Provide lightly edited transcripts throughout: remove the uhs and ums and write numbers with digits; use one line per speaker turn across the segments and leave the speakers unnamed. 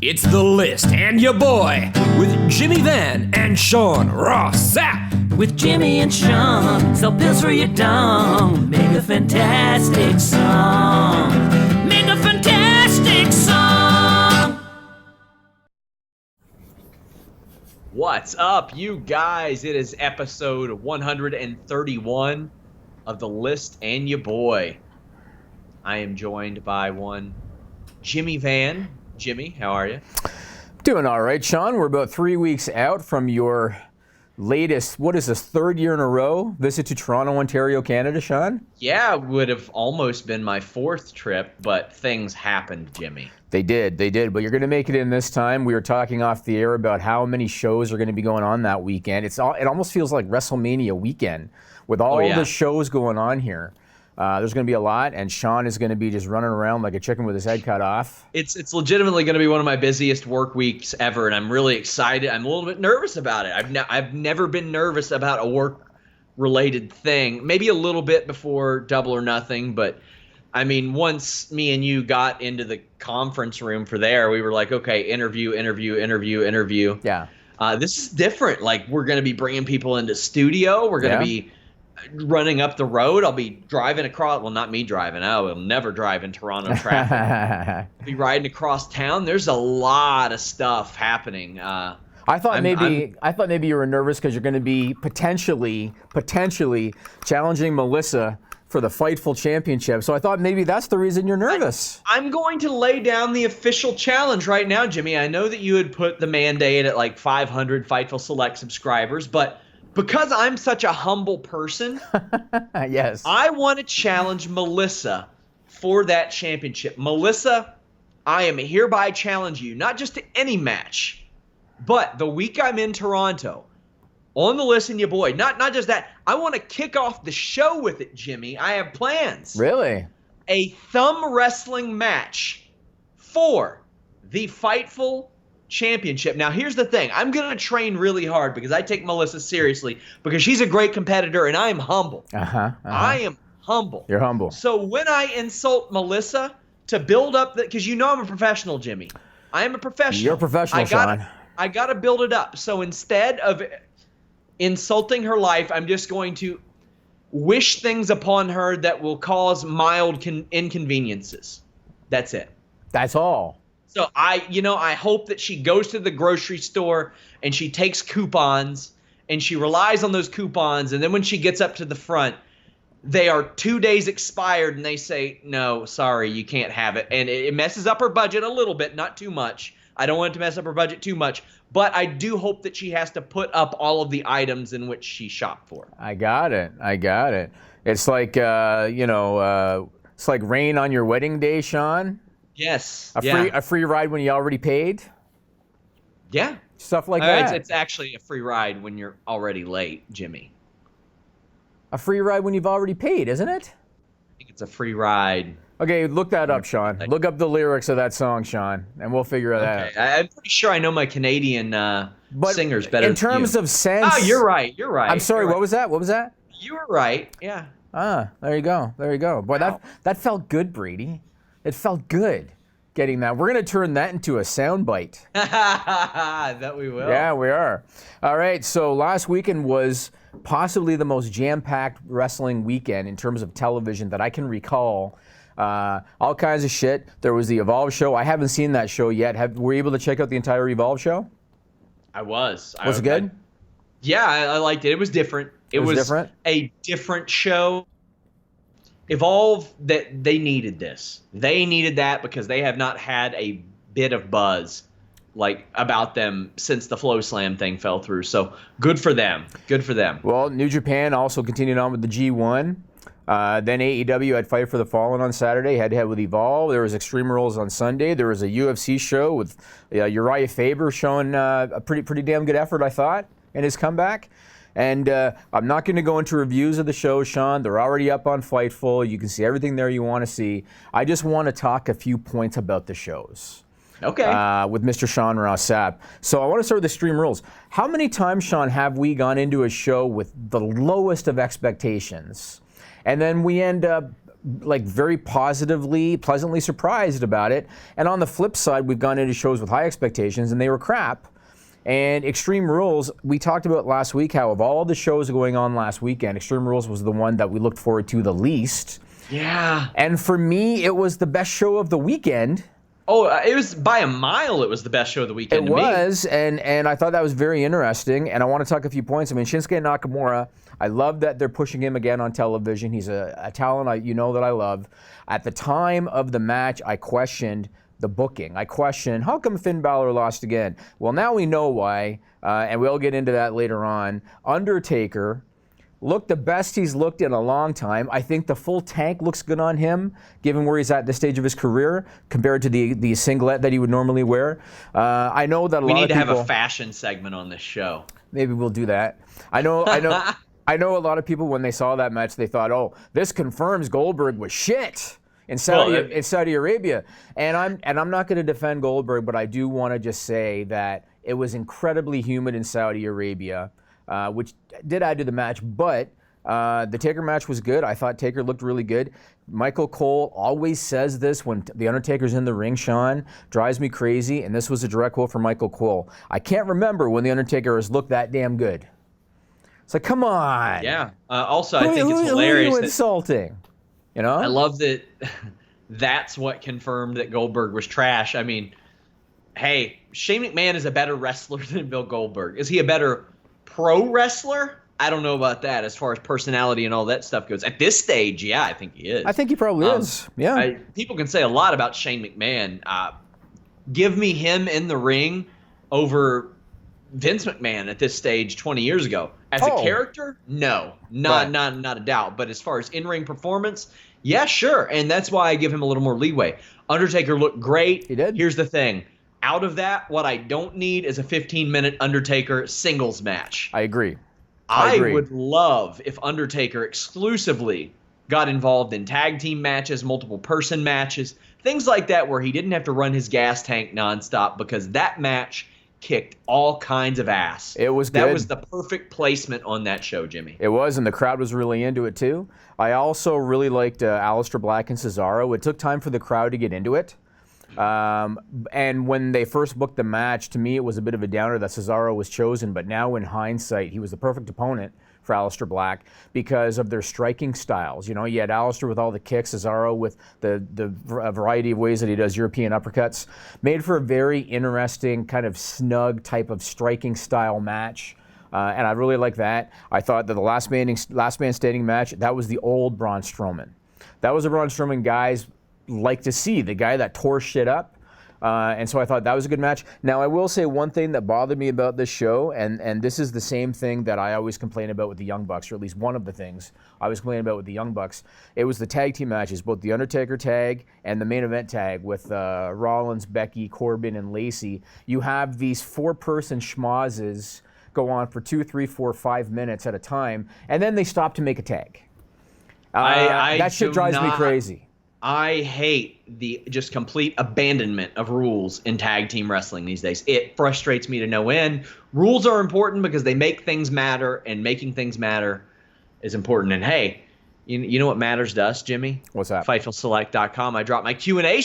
It's The List and your boy with Jimmy Van and Sean Ross Sapp.
With Jimmy and Sean, sell pills for your dong. Make a fantastic song. Make a fantastic song.
What's up, you guys? It is episode 131 of The List and your boy. I am joined by one Jimmy Van. Jimmy, how are you?
Doing all right, Sean. We're about 3 weeks out from your latest, what is this, third year in a row visit to Toronto, Ontario, Canada, Sean?
Yeah, it would have almost been my fourth trip, but things happened, Jimmy.
They did, but you're going to make it in this time. We were talking off the air about how many shows are going to be going on that weekend. It almost feels like WrestleMania weekend with all the shows going on here. There's going to be a lot, and Sean is going to be just running around like a chicken with his head cut off.
It's legitimately going to be one of my busiest work weeks ever, and I'm really excited. I'm a little bit nervous about it. I've never been nervous about a work-related thing. Maybe a little bit before Double or Nothing, but I mean, once me and you got into the conference room for there, we were like, okay, interview.
Yeah.
This is different. Like, we're going to be bringing people into studio. We're going to be running up the road. I'll be driving across. Well, not me driving. I will never drive in Toronto traffic. I'll be riding across town. There's a lot of stuff happening.
I thought maybe you were nervous because you're going to be potentially challenging Melissa for the Fightful Championship. So I thought maybe that's the reason you're nervous.
I'm going to lay down the official challenge right now, Jimmy. I know that you had put the mandate at like 500 Fightful Select subscribers, but because I'm such a humble person,
yes,
I want to challenge Melissa for that championship. Melissa, I am hereby challenge you, not just to any match, but the week I'm in Toronto, on the List and your boy. Not just that. I want to kick off the show with it, Jimmy. I have plans.
Really?
A thumb wrestling match for the Fightful Championship. Now, here's the thing. I'm going to train really hard because I take Melissa seriously because she's a great competitor and I am humble. I am humble.
You're humble.
So when I insult Melissa to build up because you know I'm a professional, Jimmy. I am a professional.
You're a professional, Sean.
I got to build it up. So instead of insulting her life, I'm just going to wish things upon her that will cause mild inconveniences. That's it.
That's all.
So I hope that she goes to the grocery store and she takes coupons and she relies on those coupons. And then when she gets up to the front, they are 2 days expired and they say, no, sorry, you can't have it. And it messes up her budget a little bit, not too much. I don't want it to mess up her budget too much, but I do hope that she has to put up all of the items in which she shopped for.
I got it. It's like, it's like rain on your wedding day, Sean.
Yes.
A free ride when you already paid?
Yeah.
Stuff like that.
It's actually a free ride when you're already late, Jimmy.
A free ride when you've already paid, isn't it?
I think it's a free ride.
Okay, look that up, Sean. Look up the lyrics of that song, Sean, and we'll figure it out.
I'm pretty sure I know my Canadian singers better.
In terms of sense...
Oh, you're right.
I'm sorry, what was that?
You were right, yeah.
There you go. Boy,
wow.
that felt good, Brady. It felt good getting that. We're going to turn that into a soundbite.
That we will.
Yeah, we are. All right, so last weekend was possibly the most jam-packed wrestling weekend in terms of television that I can recall. All kinds of shit. There was the Evolve show. I haven't seen that show yet. Were you able to check out the entire Evolve show?
I was.
Was it good?
I liked it. It was different. It was
different?
A different show. Evolve, that they needed this. They needed that because they have not had a bit of buzz about them since the Flow Slam thing fell through. So good for them.
Well, New Japan also continued on with the G1. Then AEW had Fight for the Fallen on Saturday, head-to-head with Evolve. There was Extreme Rules on Sunday. There was a UFC show with Uriah Faber showing a pretty damn good effort, I thought, in his comeback. And I'm not going to go into reviews of the show, Sean. They're already up on Fightful. You can see everything there you want to see. I just want to talk a few points about the shows.
Okay.
With Mr. Sean Ross Sapp. So I want to start with Extreme Rules. How many times, Sean, have we gone into a show with the lowest of expectations, and then we end up like very pleasantly surprised about it. And on the flip side, we've gone into shows with high expectations and they were crap. And Extreme Rules, we talked about last week how of all the shows going on last weekend, Extreme Rules was the one that we looked forward to the least.
Yeah.
And for me, it was the best show of the weekend.
Oh, it was by a mile. It was the best show of the weekend.
It was, and I thought that was very interesting. And I want to talk a few points. I mean, Shinsuke Nakamura, I love that they're pushing him again on television. He's a talent that I love. At the time of the match, I questioned the booking. I questioned, how come Finn Balor lost again? Well, now we know why, and we'll get into that later on. Undertaker looked the best he's looked in a long time. I think the full tank looks good on him, given where he's at this stage of his career, compared to the singlet that he would normally wear. I know that
we need to
people
have a fashion segment on this show.
Maybe we'll do that. I know a lot of people, when they saw that match, they thought, oh, this confirms Goldberg was shit in Saudi Arabia. And I'm not going to defend Goldberg, but I do want to just say that it was incredibly humid in Saudi Arabia, which did add to the match. But the Taker match was good. I thought Taker looked really good. Michael Cole always says this when The Undertaker's in the ring, Sean, drives me crazy. And this was a direct quote from Michael Cole. I can't remember when The Undertaker has looked that damn good. It's like, come on.
Yeah. Also, I think it's hilarious.
Who are you insulting? You know?
I love that that's what confirmed that Goldberg was trash. I mean, hey, Shane McMahon is a better wrestler than Bill Goldberg. Is he a better pro wrestler? I don't know about that as far as personality and all that stuff goes. At this stage, yeah, I think he is.
I think he probably is. Yeah.
People can say a lot about Shane McMahon. Give me him in the ring over Vince McMahon at this stage 20 years ago. As a character, no, not a doubt. But as far as in-ring performance, yeah, sure. And that's why I give him a little more leeway. Undertaker looked great.
He did.
Here's the thing. Out of that, what I don't need is a 15-minute Undertaker singles match.
I agree.
I would love if Undertaker exclusively got involved in tag team matches, multiple person matches, things like that where he didn't have to run his gas tank nonstop, because that match kicked all kinds of ass.
It was good.
That was the perfect placement on that show, Jimmy.
It was, and the crowd was really into it too. I also really liked Aleister Black and Cesaro. It took time for the crowd to get into it. And when they first booked the match, to me it was a bit of a downer that Cesaro was chosen, but now in hindsight, he was the perfect opponent for Aleister Black because of their striking styles. You know, you had Aleister with all the kicks, Cesaro with the variety of ways that he does European uppercuts. Made for a very interesting, kind of snug type of striking style match. And I really like that. I thought that the last man standing match, that was the old Braun Strowman. That was a Braun Strowman guys like to see, the guy that tore shit up. And so I thought that was a good match. Now, I will say one thing that bothered me about this show, and this is the same thing that I always complain about with the Young Bucks, or at least one of the things I was complaining about with the Young Bucks. It was the tag team matches, both the Undertaker tag and the main event tag with Rollins, Becky, Corbin, and Lacey. You have these four-person schmozzes go on for 2, 3, 4, 5 minutes at a time, and then they stop to make a tag. That shit drives me crazy.
I hate the just complete abandonment of rules in tag team wrestling these days. It frustrates me to no end. Rules are important because they make things matter, and making things matter is important. And hey, you know what matters to us, Jimmy?
What's that?
FightfulSelect.com. I drop my Q&A.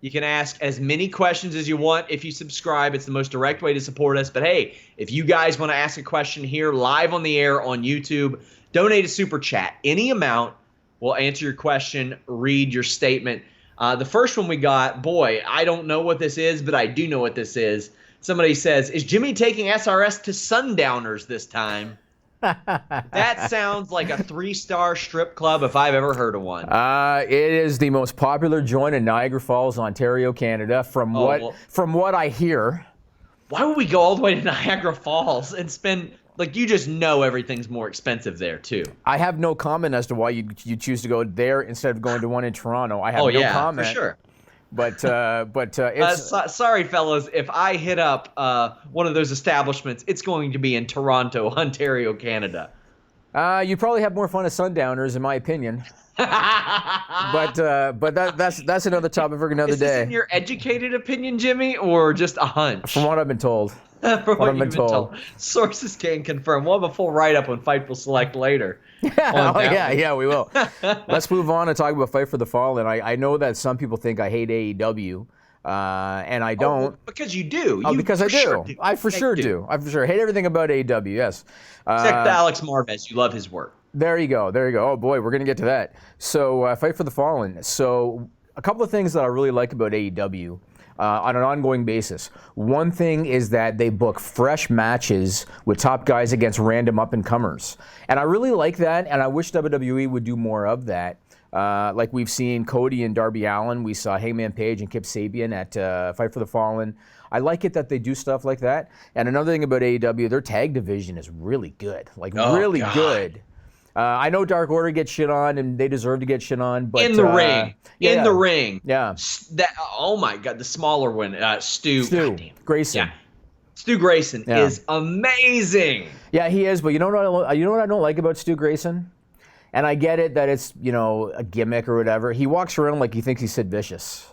You can ask as many questions as you want if you subscribe. It's the most direct way to support us. But hey, if you guys want to ask a question here live on the air on YouTube, donate a super chat. Any amount. We'll answer your question, read your statement. The first one we got, boy, I don't know what this is, but I do know what this is. Somebody says, is Jimmy taking SRS to Sundowners this time? That sounds like a 3-star strip club if I've ever heard of one.
It is the most popular joint in Niagara Falls, Ontario, Canada, from what I hear.
Why would we go all the way to Niagara Falls and spend... Like, you just know everything's more expensive there, too.
I have no comment as to why you choose to go there instead of going to one in Toronto. I have no comment.
For sure.
But it's...
sorry, fellas. If I hit up one of those establishments, it's going to be in Toronto, Ontario, Canada.
You probably have more fun as Sundowners, in my opinion. But that's another topic for another
Is
day.
this in your educated opinion, Jimmy, or just a hunch?
From what I've been told.
From what
I've been told.
Sources can confirm. We'll have a full write-up on Fightful Select later.
Yeah, we will. Let's move on and talk about Fight for the Fallen. I know that some people think I hate AEW, and I don't.
Well, because you do.
Oh,
You
because I
for
do.
sure do.
I for sure do. I for sure hate everything about AEW, yes.
Except Alex Marvez. You love his work.
There you go. Oh, boy, we're going to get to that. So, Fight for the Fallen. So, a couple of things that I really like about AEW on an ongoing basis. One thing is that they book fresh matches with top guys against random up-and-comers. And I really like that, and I wish WWE would do more of that. Like we've seen Cody and Darby Allin. We saw Hangman Page and Kip Sabian at Fight for the Fallen. I like it that they do stuff like that. And another thing about AEW, their tag division is really good. Really good. I know Dark Order gets shit on, and they deserve to get shit on. But
in the ring. The ring.
Yeah.
Oh, my God. The smaller one. Stu
Grayson.
Yeah. Stu Grayson is amazing.
Yeah, he is. But you know what I don't like about Stu Grayson? And I get it that it's, a gimmick or whatever. He walks around like he thinks he's Sid Vicious.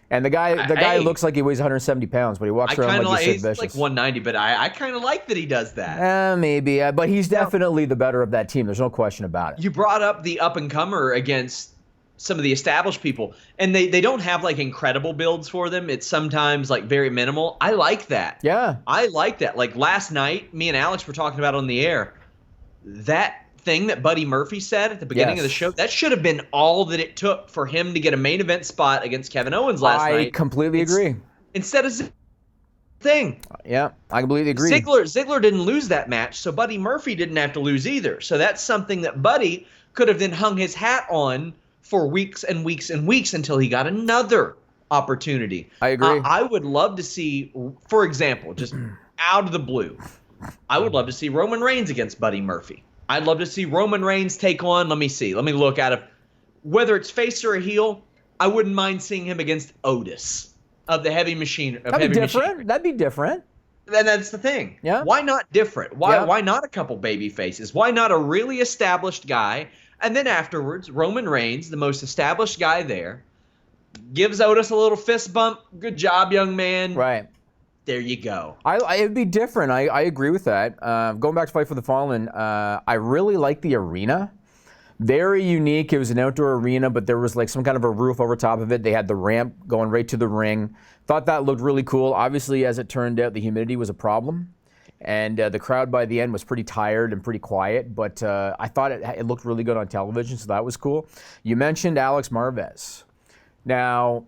And the guy looks like he weighs 170 pounds, but he walks around like he's Sid Vicious.
He's like 190, but I kind of like that he does that.
Maybe, but he's definitely the better of that team. There's no question about it.
You brought up the up-and-comer against some of the established people, and they don't have like incredible builds for them. It's sometimes like very minimal. I like that.
Yeah.
I like that. Like last night, me and Alex were talking about on the air, that thing that Buddy Murphy said at the beginning of the show, that should have been all that it took for him to get a main event spot against Kevin Owens last night.
I completely agree.
Instead of thing.
Yeah, I completely agree.
Ziggler didn't lose that match, so Buddy Murphy didn't have to lose either. So that's something that Buddy could have then hung his hat on for weeks and weeks and weeks until he got another opportunity.
I agree.
I would love to see, for example, just out of the blue, I would love to see Roman Reigns against Buddy Murphy. I'd love to see Roman Reigns take on, let me look at it. Whether it's face or a heel, I wouldn't mind seeing him against Otis of the Heavy Machine.
That'd be different. That'd be different.
And that's the thing.
Yeah.
Why not different? Why not a couple baby faces? Why not a really established guy? And then afterwards, Roman Reigns, the most established guy there, gives Otis a little fist bump. Good job, young man.
Right.
There you go.
It'd be different. I agree with that. Going back to Fight for the Fallen, I really like the arena. Very unique. It was an outdoor arena, but there was like some kind of a roof over top of it. They had the ramp going right to the ring. Thought that looked really cool. Obviously, as it turned out, the humidity was a problem. And the crowd by the end was pretty tired and pretty quiet, but I thought it looked really good on television, so that was cool. You mentioned Alex Marvez. Now,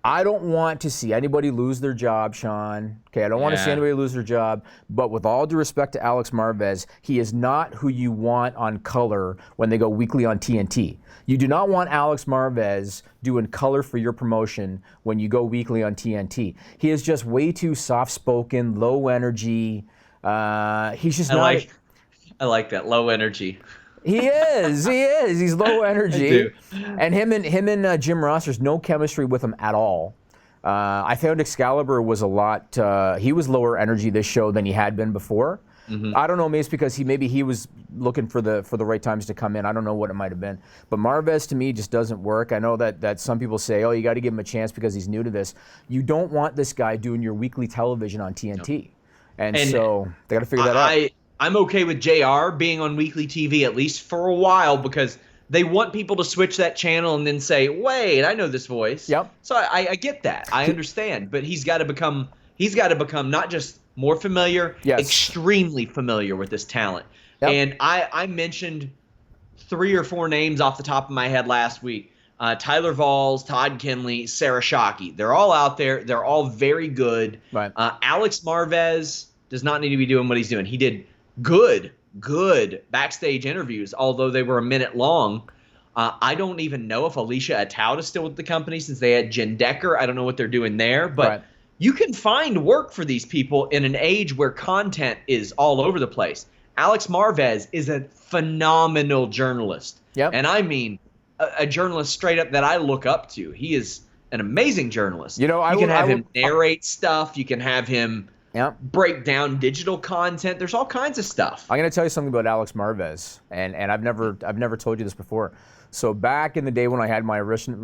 I don't want to see anybody lose their job, Sean. Okay, I don't want to see anybody lose their job. But with all due respect to Alex Marvez, he is not who you want on color when they go weekly on TNT. You do not want Alex Marvez doing color for your promotion when you go weekly on TNT. He is just way too soft-spoken, low energy. He's just not.
I like that low energy.
He is. He's low energy.
I do.
And him and Jim Ross, there's no chemistry with him at all. I found Excalibur was a lot. He was lower energy this show than he had been before. Mm-hmm. I don't know, maybe it's because he was looking for the right times to come in. I don't know what it might have been. But Marvez to me just doesn't work. I know that some people say, oh, you got to give him a chance because he's new to this. You don't want this guy doing your weekly television on TNT. No. And so they got to figure that out.
I'm okay with JR being on weekly TV at least for a while because they want people to switch that channel and then say, wait, I know this voice.
Yep.
So I get that. I understand. But he's got to become not just more familiar, extremely familiar with this talent. Yep. And I mentioned 3 or 4 names off the top of my head last week. Tyler Valls, Todd Kinley, Sarah Shockey. They're all out there. They're all very good.
Right.
Alex Marvez does not need to be doing what he's doing. He did good backstage interviews, although they were a minute long. I don't even know if Alicia Atout is still with the company since they had Jen Decker. I don't know what they're doing there, but you can find work for these people in an age where content is all over the place. Alex Marvez is a phenomenal journalist.
Yep.
And I mean a journalist straight up that I look up to. He is an amazing journalist.
You know,
you can have him narrate stuff. You can have him
Yep.
break down digital content. There's all kinds of stuff.
I'm going to tell you something about Alex Marvez, and I've never told you this before. So back in the day when I had my original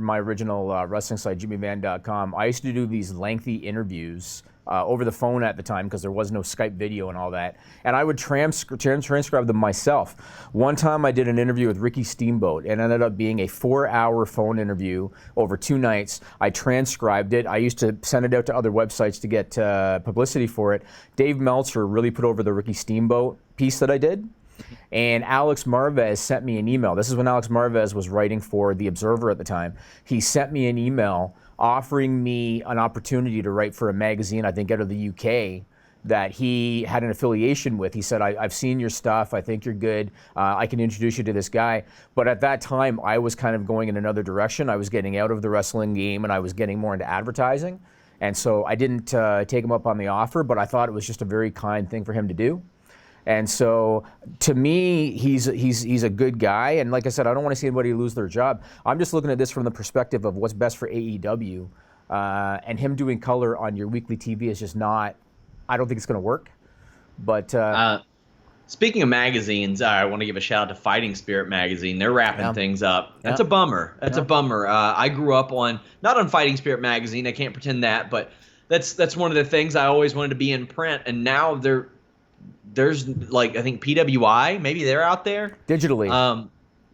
wrestling site, jimmyvan.com, I used to do these lengthy interviews over the phone at the time because there was no Skype video and all that. And I would transcribe them myself. One time I did an interview with Ricky Steamboat. It ended up being a 4-hour phone interview over 2 nights. I transcribed it. I used to send it out to other websites to get publicity for it. Dave Meltzer really put over the Ricky Steamboat piece that I did. And Alex Marvez sent me an email. This is when Alex Marvez was writing for The Observer at the time. He sent me an email offering me an opportunity to write for a magazine, I think out of the UK, that he had an affiliation with. He said, I've seen your stuff. I think you're good. I can introduce you to this guy. But at that time, I was kind of going in another direction. I was getting out of the wrestling game, and I was getting more into advertising. And so I didn't take him up on the offer, but I thought it was just a very kind thing for him to do. And so, to me, he's a good guy. And like I said, I don't want to see anybody lose their job. I'm just looking at this from the perspective of what's best for AEW. And him doing color on your weekly TV is just not, I don't think it's going to work. But
speaking of magazines, I want to give a shout out to Fighting Spirit magazine. They're wrapping things up. That's a bummer. That's a bummer. I grew up not on Fighting Spirit magazine. I can't pretend that, but that's one of the things I always wanted to be in print. And now there's like, I think PWI, maybe they're out there
digitally.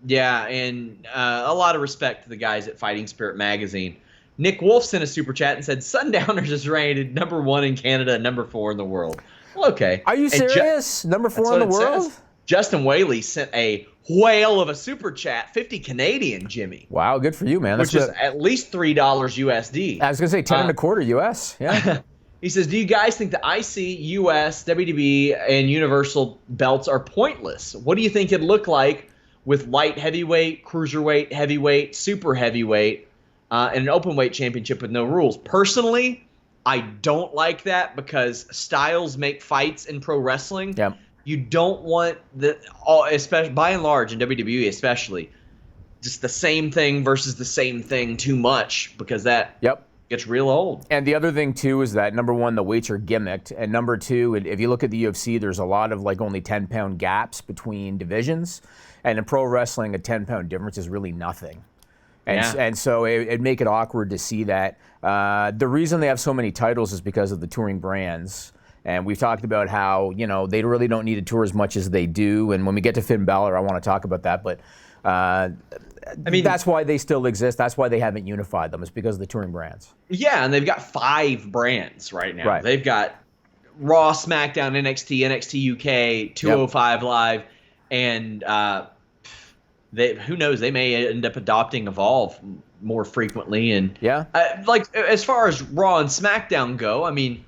Yeah, and a lot of respect to the guys at Fighting Spirit magazine. Nick Wolf sent a super chat and said Sundowners is rated number 1 in Canada, number 4 in the world. Well, okay.
Are you serious? Number 4 in the world?
Says. Justin Whaley sent a whale of a super chat, 50 Canadian, Jimmy.
Wow, good for you, man.
Which is at least $3 USD.
I was going to say 10 and a quarter US. Yeah.
He says, do you guys think the IC, US, WWE, and Universal belts are pointless? What do you think it'd look like with light heavyweight, cruiserweight, heavyweight, super heavyweight, and an open weight championship with no rules? Personally, I don't like that because styles make fights in pro wrestling.
Yep.
You don't want especially by and large in WWE especially, just the same thing versus the same thing too much because that gets real old.
And the other thing too is that number 1, the weights are gimmicked, and number 2, if you look at the UFC, there's a lot of like only 10-pound gaps between divisions, and in pro wrestling, a 10-pound difference is really nothing. And so it'd make it awkward to see that. The reason they have so many titles is because of the touring brands. And we've talked about how, they really don't need to tour as much as they do. And when we get to Finn Balor, I want to talk about that. But that's why they still exist. That's why they haven't unified them. It's because of the touring brands.
Yeah, and they've got 5 brands right now.
Right.
They've got Raw, SmackDown, NXT, NXT UK, 205 Live, and who knows? They may end up adopting Evolve more frequently. And like as far as Raw and SmackDown go, I mean,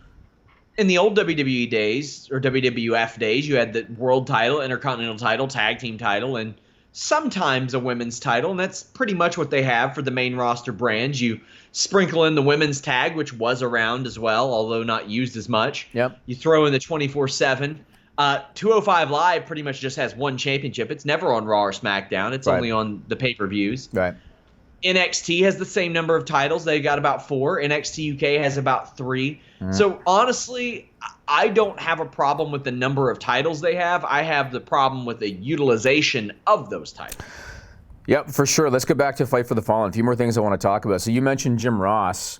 in the old WWE days or WWF days, you had the world title, intercontinental title, tag team title, and sometimes a women's title, and that's pretty much what they have for the main roster brands. You sprinkle in the women's tag, which was around as well, although not used as much.
Yep.
You throw in the 24/7. 205 Live pretty much just has one championship. It's never on Raw or SmackDown. It's only on the pay-per-views.
Right.
NXT has the same number of titles. They've got about 4. NXT UK has about 3. So honestly, I don't have a problem with the number of titles they have. I have the problem with the utilization of those titles.
Yep, for sure. Let's get back to Fight for the Fallen. A few more things I want to talk about. So you mentioned Jim Ross.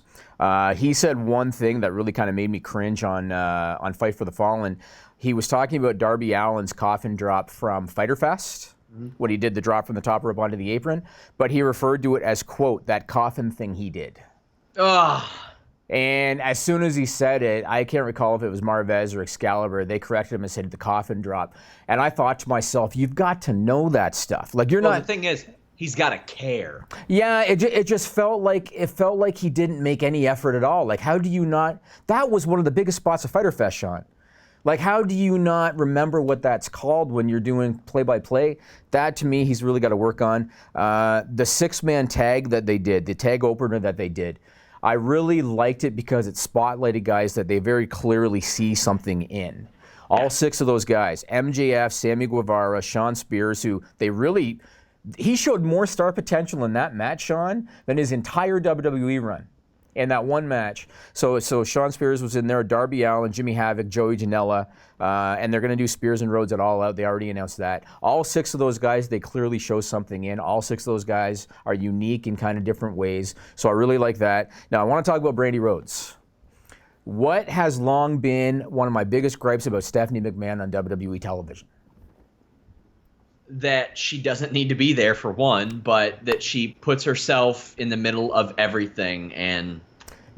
He said one thing that really kind of made me cringe on Fight for the Fallen. He was talking about Darby Allin's coffin drop from Fyter Fest, when he did the drop from the top rope onto the apron, but he referred to it as, quote, that coffin thing he did.
Ugh.
And as soon as he said it, I can't recall if it was Marvez or Excalibur, they corrected him and said the coffin drop. And I thought to myself, you've got to know that stuff. Like you're not.
The thing is, he's got to care.
Yeah, it just felt like he didn't make any effort at all. Like how do you not? That was one of the biggest spots of Fyter Fest, Sean. Like, how do you not remember what that's called when you're doing play-by-play? That, to me, he's really got to work on. The 6-man tag that they did, the tag opener that they did, I really liked it because it spotlighted guys that they very clearly see something in. All 6 of those guys, MJF, Sammy Guevara, Shawn Spears, who he showed more star potential in that match, Sean, than his entire WWE run. in that one match. So Sean Spears was in there, Darby Allin, Jimmy Havoc, Joey Janela, and they're going to do Spears and Rhodes at All Out. They already announced that. All 6 of those guys, they clearly show something in. All 6 of those guys are unique in kind of different ways. So I really like that. Now I want to talk about Brandy Rhodes. What has long been one of my biggest gripes about Stephanie McMahon on WWE television?
That she doesn't need to be there, for one, but that she puts herself in the middle of everything. And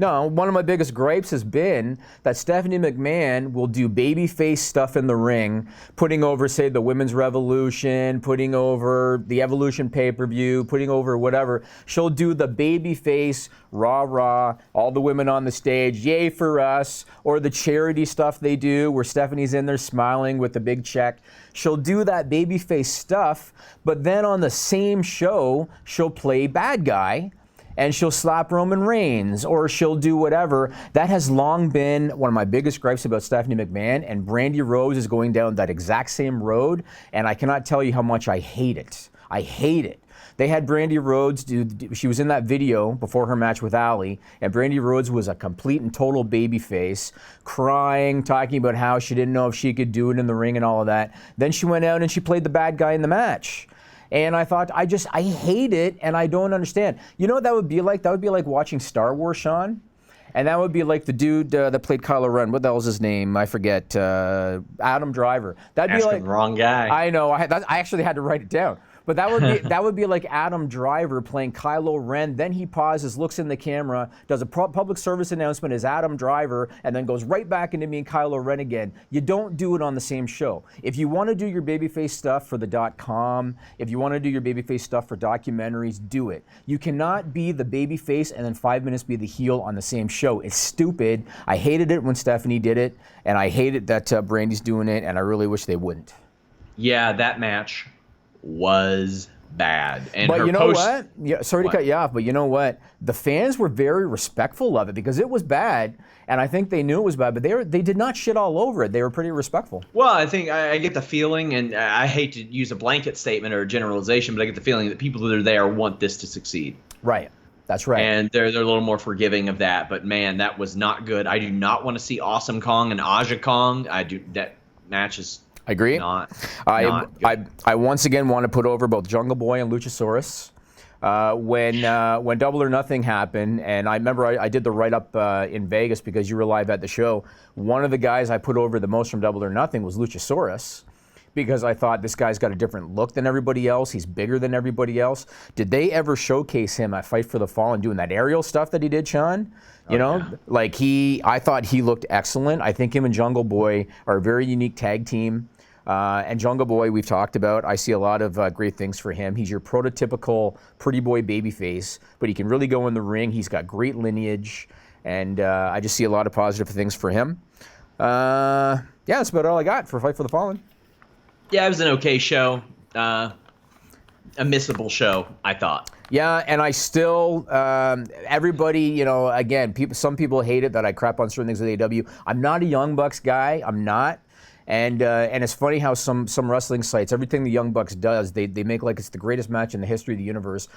no, one of my biggest gripes has been that Stephanie McMahon will do babyface stuff in the ring, putting over, say, the Women's Revolution, putting over the Evolution pay-per-view, putting over whatever. She'll do the babyface, rah-rah, all the women on the stage, yay for us, or the charity stuff they do where Stephanie's in there smiling with the big check. She'll do that babyface stuff, but then on the same show, she'll play bad guy, and she'll slap Roman Reigns, or she'll do whatever. That has long been one of my biggest gripes about Stephanie McMahon, and Brandy Rhodes is going down that exact same road, and I cannot tell you how much I hate it. I hate it. They had Brandy Rhodes she was in that video before her match with Ali, and Brandy Rhodes was a complete and total babyface, crying, talking about how she didn't know if she could do it in the ring and all of that. Then she went out and she played the bad guy in the match. And I thought, I hate it, and I don't understand. You know what that would be like? That would be like watching Star Wars, Sean. And that would be like the dude that played Kylo Ren. What the hell is his name? I forget. Adam Driver. That'd be like
the wrong guy.
I know. I actually had to write it down. But that would be like Adam Driver playing Kylo Ren. Then he pauses, looks in the camera, does a public service announcement as Adam Driver, and then goes right back into being Kylo Ren again. You don't do it on the same show. If you want to do your babyface stuff for the .com, if you want to do your babyface stuff for documentaries, do it. You cannot be the babyface and then 5 minutes be the heel on the same show. It's stupid. I hated it when Stephanie did it, and I hate it that Brandy's doing it, and I really wish they wouldn't.
Yeah, that match was bad. And
but
her
you know what? Yeah, sorry to cut you off, but you know what? The fans were very respectful of it because it was bad, and I think they knew it was bad, but they did not shit all over it. They were pretty respectful.
Well, I think I get the feeling, and I hate to use a blanket statement or a generalization, but I get the feeling that people that are there want this to succeed.
Right. That's right.
And they're a little more forgiving of that. But man, that was not good. I do not want to see Awesome Kong and Aja Kong. That match is
I agree.
not
I once again want to put over both Jungle Boy and Luchasaurus. When Double or Nothing happened, and I remember I did the write-up in Vegas because you were live at the show, one of the guys I put over the most from Double or Nothing was Luchasaurus, because I thought this guy's got a different look than everybody else. He's bigger than everybody else. Did they ever showcase him at Fight for the Fallen doing that aerial stuff that he did, Sean? I thought he looked excellent. I think him and Jungle Boy are a very unique tag team. And Jungle Boy, we've talked about. I see a lot of great things for him. He's your prototypical pretty boy babyface, but he can really go in the ring. He's got great lineage, and I just see a lot of positive things for him. That's about all I got for Fight for the Fallen.
Yeah, it was an okay show. A missable show, I thought.
Yeah, and I still, everybody, again, some people hate it that I crap on certain things with AEW. I'm not a Young Bucks guy. I'm not. And it's funny how some wrestling sites, everything the Young Bucks does, they make like it's the greatest match in the history of the universe.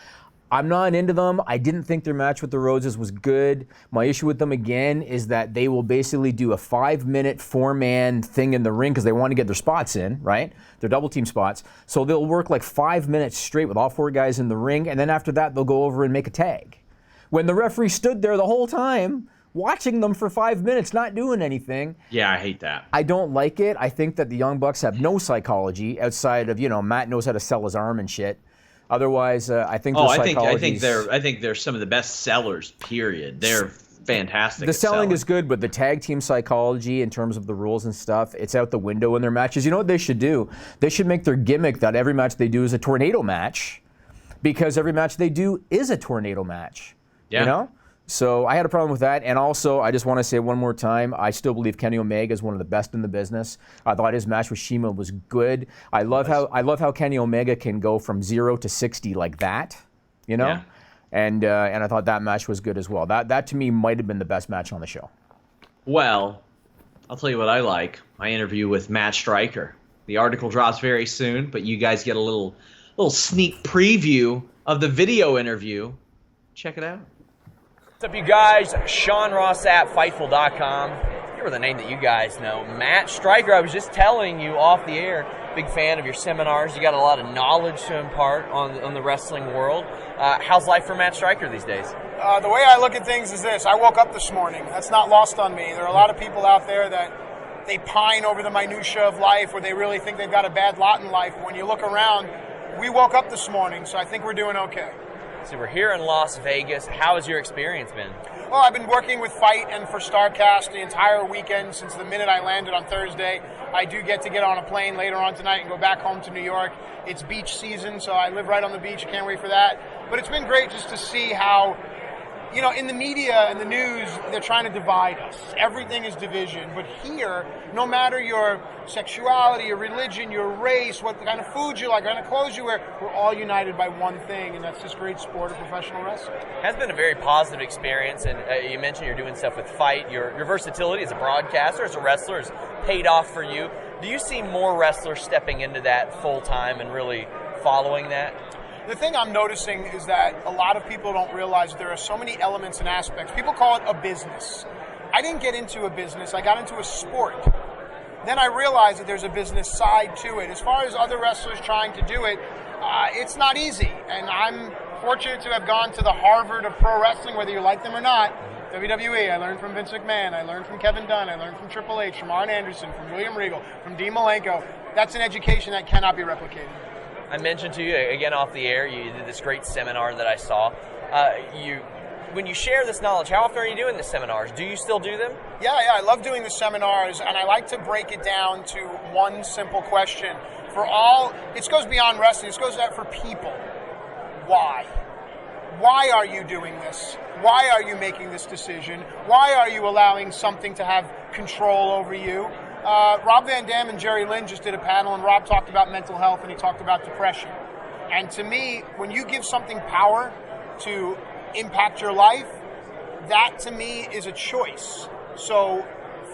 I'm not into them. I didn't think their match with the Roses was good. My issue with them, again, is that they will basically do a 5-minute, 4-man thing in the ring because they want to get their spots in, right? Their double team spots. So they'll work like 5 minutes straight with all 4 guys in the ring, and then after that, they'll go over and make a tag. When the referee stood there the whole time, watching them for 5 minutes, not doing anything.
Yeah, I hate that.
I don't like it. I think that the Young Bucks have no psychology outside of, Matt knows how to sell his arm and shit. Otherwise, I think their psychology.
I think they're some of the best sellers. Period. They're fantastic.
The selling is good, but the tag team psychology in terms of the rules and stuff, it's out the window in their matches. You know what they should do? They should make their gimmick that every match they do is a tornado match, because every match they do is a tornado match.
Yeah.
So I had a problem with that, and also I just want to say one more time, I still believe Kenny Omega is one of the best in the business. I thought his match with Shima was good. I love how Kenny Omega can go from 0 to 60 like that,
Yeah.
And I thought that match was good as well. That to me might have been the best match on the show.
Well, I'll tell you what I like. My interview with Matt Stryker. The article drops very soon, but you guys get a little sneak preview of the video interview. Check it out.
What's up, you guys? Sean Ross at Fightful.com. Here with a name that you guys know, Matt Striker. I was just telling you off the air, big fan of your seminars. You got a lot of knowledge to impart on the wrestling world. How's life for Matt Striker these days?
The way I look at things is this. I woke up this morning. That's not lost on me. There are a lot of people out there that they pine over the minutia of life, or they really think they've got a bad lot in life. When you look around, we woke up this morning, so I think we're doing okay.
So we're here in Las Vegas. How has your experience been?
Well, I've been working with Fight and for StarCast the entire weekend since the minute I landed on Thursday. I do get on a plane later on tonight and go back home to New York. It's beach season, so I live right on the beach. Can't wait for that. But it's been great just to see how, you know, in the media and the news, they're trying to divide us. Everything is division. But here, no matter your sexuality, your religion, your race, what kind of food you like, what kind of clothes you wear, we're all united by one thing, and that's this great sport of professional wrestling.
It has been a very positive experience, and you mentioned you're doing stuff with Fight. Your versatility as a broadcaster, as a wrestler, has paid off for you. Do you see more wrestlers stepping into that full-time and really following that?
The thing I'm noticing is that a lot of people don't realize there are so many elements and aspects. People call it a business. I didn't get into a business. I got into a sport. Then I realized that there's a business side to it. As far as other wrestlers trying to do it, it's not easy. And I'm fortunate to have gone to the Harvard of pro wrestling, whether you like them or not. WWE, I learned from Vince McMahon, I learned from Kevin Dunn, I learned from Triple H, from Arn Anderson, from William Regal, from Dean Malenko. That's an education that cannot be replicated.
I mentioned to you, again off the air, you did this great seminar that I saw. When you share this knowledge, how often are you doing the seminars? Do you still do them?
Yeah, I love doing the seminars, and I like to break it down to one simple question. It goes beyond wrestling, it goes out for people. Why? Why are you doing this? Why are you making this decision? Why are you allowing something to have control over you? Rob Van Dam and Jerry Lynn just did a panel, and Rob talked about mental health and he talked about depression. And to me, when you give something power to impact your life, that to me is a choice. So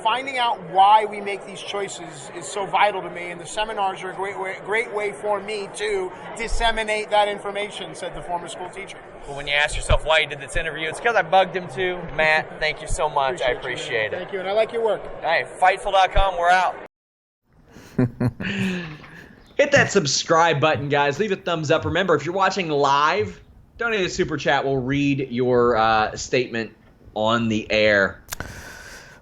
finding out why we make these choices is so vital to me, and the seminars are a great way for me to disseminate that information, said the former school teacher.
Well, when you ask yourself why you did this interview, it's because I bugged him too. Matt, thank you so much. I appreciate it.
Thank you, and I like your work.
All right, Fightful.com, we're out.
Hit that subscribe button, guys. Leave a thumbs up. Remember, if you're watching live, donate a super chat. We'll read your statement on the air.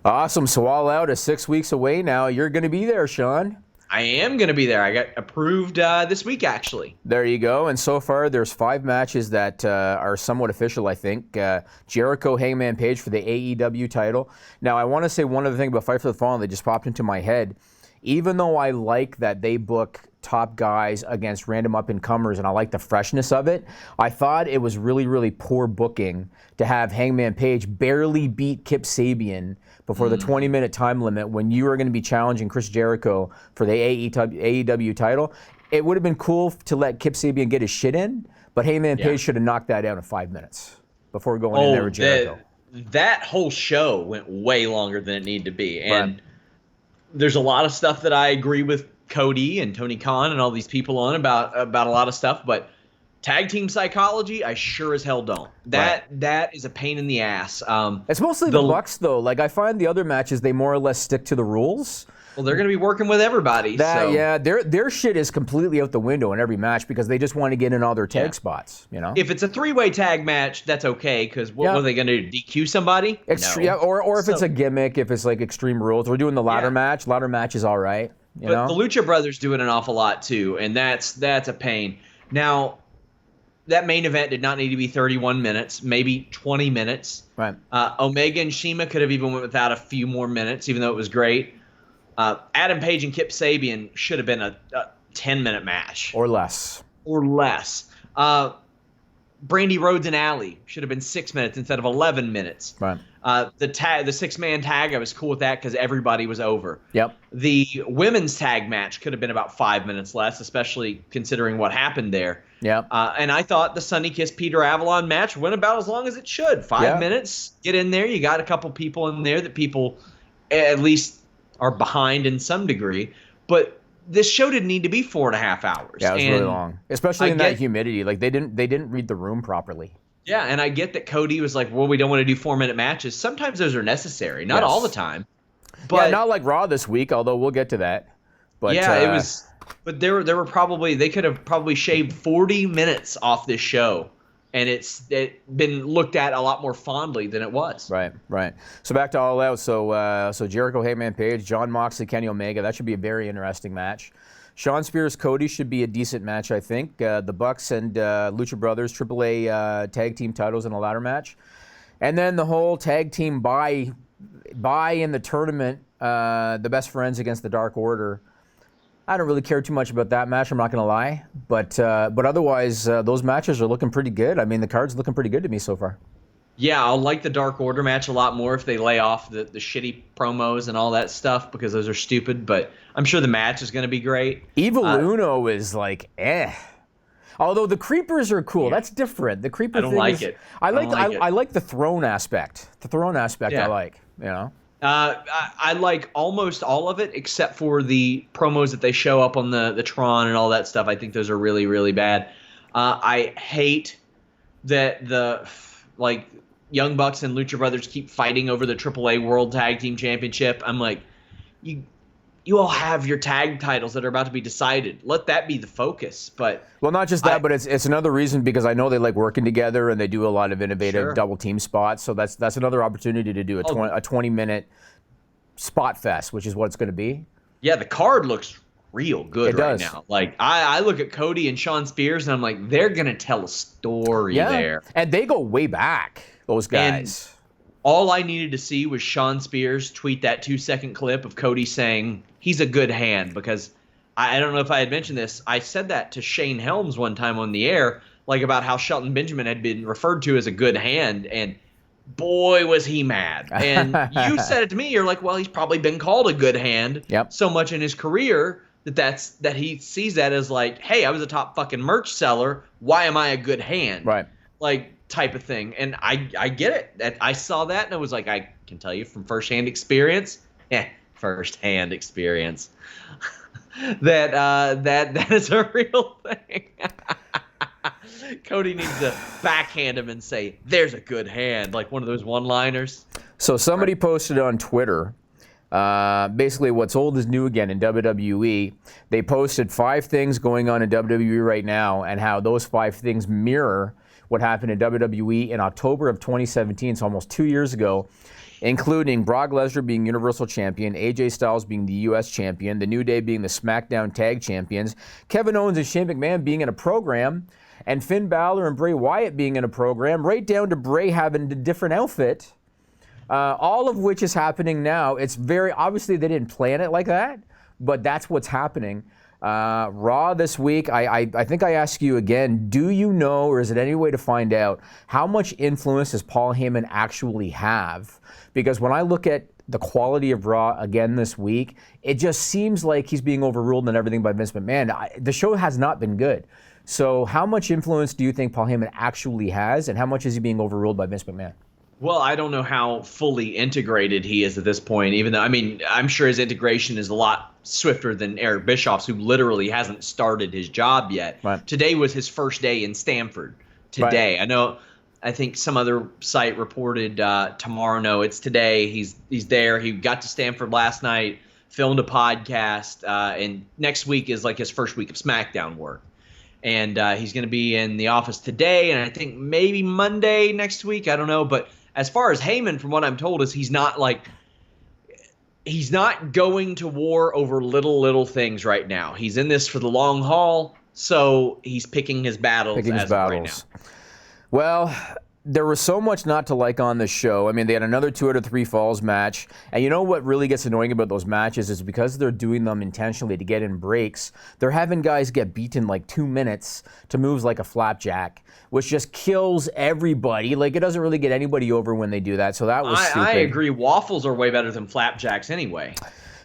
Awesome. So All Out is 6 weeks away now. You're going to be there, Sean.
I am going to be there. I got approved this week, actually.
There you go. And so far, there's 5 matches that are somewhat official, I think. Jericho, Hangman Page for the AEW title. Now, I want to say one other thing about Fight for the Fallen that just popped into my head. Even though I like that they book top guys against random up-and-comers, and I like the freshness of it, I thought it was really, really poor booking to have Hangman Page barely beat Kip Sabian before the 20-minute time limit when you were going to be challenging Chris Jericho for the AEW title. It would have been cool to let Kip Sabian get his shit in, but Hangman Page should have knocked that out in 5 minutes before going in there with Jericho.
That whole show went way longer than it needed to be, and there's a lot of stuff that I agree with Cody and Tony Khan and all these people on about a lot of stuff, but tag team psychology, I sure as hell don't. That is a pain in the ass.
It's mostly the Bucks, though. Like, I find the other matches, they more or less stick to the rules.
Well, they're going to be working with everybody.
Yeah, their shit is completely out the window in every match because they just want to get in all their tag spots. You know,
if it's a 3-way tag match, that's okay because what are they going to do? DQ somebody?
No. Yeah, or if it's a gimmick, if it's like Extreme Rules, we're doing the ladder match. Ladder match is all right. You know?
The Lucha Brothers do it an awful lot too, and that's a pain. Now, that main event did not need to be 31 minutes, maybe 20 minutes.
Right.
Omega and Shima could have even went without a few more minutes, even though it was great. Adam Page and Kip Sabian should have been a 10-minute match.
Or less.
Brandy Rhodes and Alley should have been 6 minutes instead of 11 minutes.
Right.
The 6-man tag, I was cool with that because everybody was over.
Yep.
The women's tag match could have been about 5 minutes less, especially considering what happened there.
Yep.
And I thought the Sunny Kiss Peter Avalon match went about as long as it should. 5 minutes, get in there. You got a couple people in there that people at least are behind in some degree. But this show didn't need to be 4.5 hours.
Yeah, it was really long, especially in that humidity. Like they didn't read the room properly.
Yeah, and I get that Cody was like, well, we don't want to do 4-minute matches. Sometimes those are necessary, not all the time. But
not like Raw this week, although we'll get to that. But
yeah, it was. But there were probably, they could have probably shaved 40 minutes off this show, and it's been looked at a lot more fondly than it was.
Right. So back to All Out. So Jericho, Hangman Page, Jon Moxley, Kenny Omega. That should be a very interesting match. Shawn Spears, Cody should be a decent match, I think. The Bucks and Lucha Brothers, AAA tag team titles in a ladder match. And then the whole tag team bye in the tournament, the Best Friends against the Dark Order. I don't really care too much about that match, I'm not going to lie. But otherwise, those matches are looking pretty good. I mean, the card's looking pretty good to me so far.
Yeah, I'll like the Dark Order match a lot more if they lay off the shitty promos and all that stuff, because those are stupid, but I'm sure the match is going to be great.
Evil Uno is like, Although the creepers are cool. That's different. The creeper thing
like
is,
it.
I like the throne aspect. The throne aspect I like, you know.
I like almost all of it except for the promos that they show up on the Tron and all that stuff. I think those are really, really bad. I hate that the Young Bucks and Lucha Brothers keep fighting over the AAA World Tag Team Championship. I'm like, you all have your tag titles that are about to be decided. Let that be the focus. But
not just that, but it's another reason, because I know they like working together and they do a lot of innovative double team spots. So that's another opportunity to do a 20-minute spot fest, which is what it's going to be.
Yeah, the card looks real good right now. Like I look at Cody and Shawn Spears and I'm like, they're going to tell a story there.
And they go way back, those guys.
And all I needed to see was Shawn Spears tweet that 2-second clip of Cody saying he's a good hand, because I don't know if I had mentioned this. I said that to Shane Helms one time on the air, like about how Shelton Benjamin had been referred to as a good hand, and boy, was he mad. And you said it to me. You're like, well, he's probably been called a good hand so much in his career that he sees that as like, hey, I was a top fucking merch seller. Why am I a good hand?
Right.
Like, type of thing. And I get it. I saw that and I was like, I can tell you from firsthand experience, firsthand experience, that is a real thing. Cody needs to backhand him and say, there's a good hand, like one of those one-liners.
So somebody posted on Twitter, basically what's old is new again in WWE. They posted 5 things going on in WWE right now and how those 5 things mirror what happened in WWE in October of 2017, so almost 2 years ago, including Brock Lesnar being Universal Champion, AJ Styles being the U.S. Champion, The New Day being the SmackDown Tag Champions, Kevin Owens and Shane McMahon being in a program, and Finn Balor and Bray Wyatt being in a program, right down to Bray having a different outfit, all of which is happening now. It's very, obviously they didn't plan it like that, but that's what's happening. Raw this week, I think I ask you again, do you know, or is it any way to find out, how much influence does Paul Heyman actually have? Because when I look at the quality of Raw again this week, it just seems like he's being overruled and everything by Vince McMahon. The show has not been good. So how much influence do you think Paul Heyman actually has, and how much is he being overruled by Vince McMahon?
Well, I don't know how fully integrated he is at this point, even though, I mean, I'm sure his integration is a lot swifter than Eric Bischoff's, who literally hasn't started his job yet.
Right.
Today was his first day in Stamford. Today. Right. I think some other site reported tomorrow. No, it's today. He's there. He got to Stamford last night, filmed a podcast, and next week is like his first week of SmackDown work. And he's going to be in the office today, and I think maybe Monday next week. I don't know. But as far as Heyman, from what I'm told, is he's not going to war over little things right now. He's in this for the long haul, so he's picking his battles right now.
Well, there was so much not to like on the show. I mean, they had another 2 out of 3 falls match. And you know what really gets annoying about those matches is because they're doing them intentionally to get in breaks, they're having guys get beaten like 2 minutes to moves like a flapjack, which just kills everybody. Like, it doesn't really get anybody over when they do that. So that was stupid.
I agree. Waffles are way better than flapjacks anyway.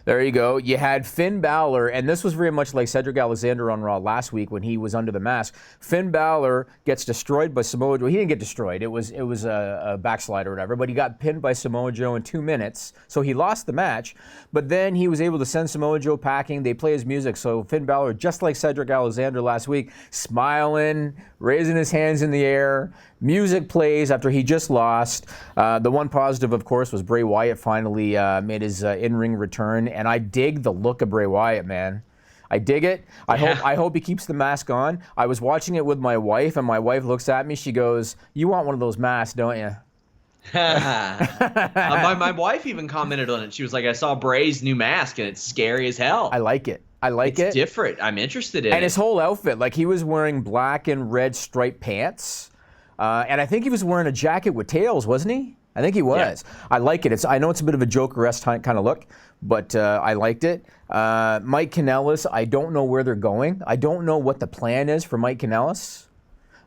There you go. You had Finn Balor, and this was very much like Cedric Alexander on Raw last week when he was under the mask. Finn Balor gets destroyed by Samoa Joe. He didn't get destroyed. It was a backslide or whatever, but he got pinned by Samoa Joe in 2 minutes, so he lost the match. But then he was able to send Samoa Joe packing. They play his music, so Finn Balor, just like Cedric Alexander last week, smiling, raising his hands in the air. Music plays after he just lost. The one positive, of course, was Bray Wyatt finally made his in-ring return, and I dig the look of Bray Wyatt, man. I dig it. I hope he keeps the mask on. I was watching it with my wife, and my wife looks at me. She goes, "You want one of those masks, don't you?"
My wife even commented on it. She was like, "I saw Bray's new mask, and it's scary as hell."
I like it.
It's different. I'm interested in it.
And his whole outfit, like he was wearing black and red striped pants. And I think he was wearing a jacket with tails, wasn't he? I think he was. Yeah. I like it. I know it's a bit of a Joker-esque kind of look, but I liked it. Mike Kanellis, I don't know where they're going. I don't know what the plan is for Mike Kanellis.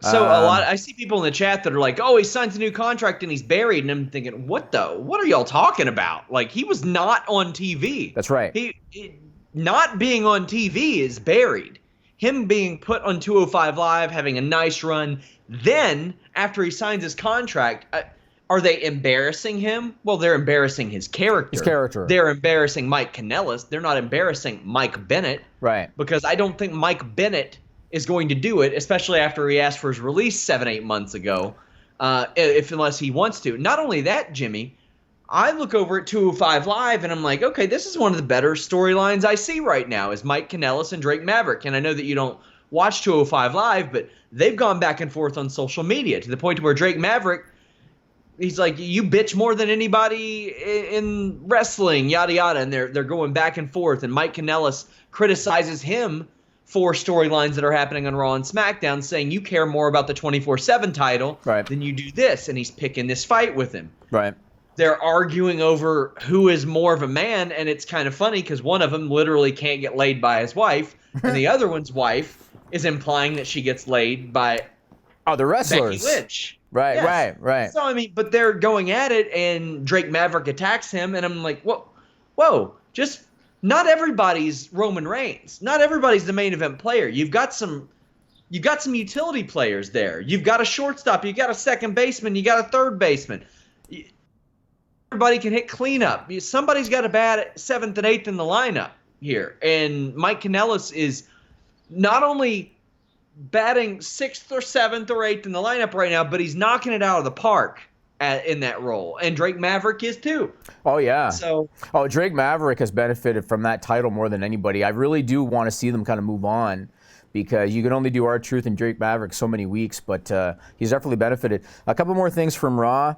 So I see people in the chat that are like, "Oh, he signs a new contract and he's buried," and I'm thinking, what are y'all talking about? Like, he was not on TV.
That's right.
He not being on TV is buried. Him being put on 205 Live, having a nice run. Then, after he signs his contract, are they embarrassing him? Well, they're embarrassing his character. They're embarrassing Mike Kanellis. They're not embarrassing Mike Bennett.
Right.
Because I don't think Mike Bennett is going to do it, especially after he asked for his release 7-8 months ago, unless he wants to. Not only that, Jimmy, I look over at 205 Live and I'm like, okay, this is one of the better storylines I see right now is Mike Kanellis and Drake Maverick. And I know that you don't watch 205 Live, but they've gone back and forth on social media to the point where Drake Maverick, he's like, "You bitch more than anybody in wrestling, yada yada," and they're going back and forth. And Mike Kanellis criticizes him for storylines that are happening on Raw and SmackDown, saying you care more about the 24/7 title than you do this, and he's picking this fight with him.
Right.
They're arguing over who is more of a man, and it's kind of funny because one of them literally can't get laid by his wife, and the other one's wife is implying that she gets laid by
the wrestlers.
Becky Lynch.
Right,
yes.
right.
So, I mean, but they're going at it, and Drake Maverick attacks him, and I'm like, whoa, just not everybody's Roman Reigns. Not everybody's the main event player. You've got some utility players there. You've got a shortstop. You've got a second baseman. You got a third baseman. Everybody can hit cleanup. Somebody's got to bat at 7th and 8th in the lineup here, and Mike Kanellis is not only batting 6th or 7th or 8th in the lineup right now, but he's knocking it out of the park in that role. And Drake Maverick is too.
Oh, yeah.
So,
Drake Maverick has benefited from that title more than anybody. I really do want to see them kind of move on because you can only do R-Truth and Drake Maverick so many weeks, but he's definitely benefited. A couple more things from Raw.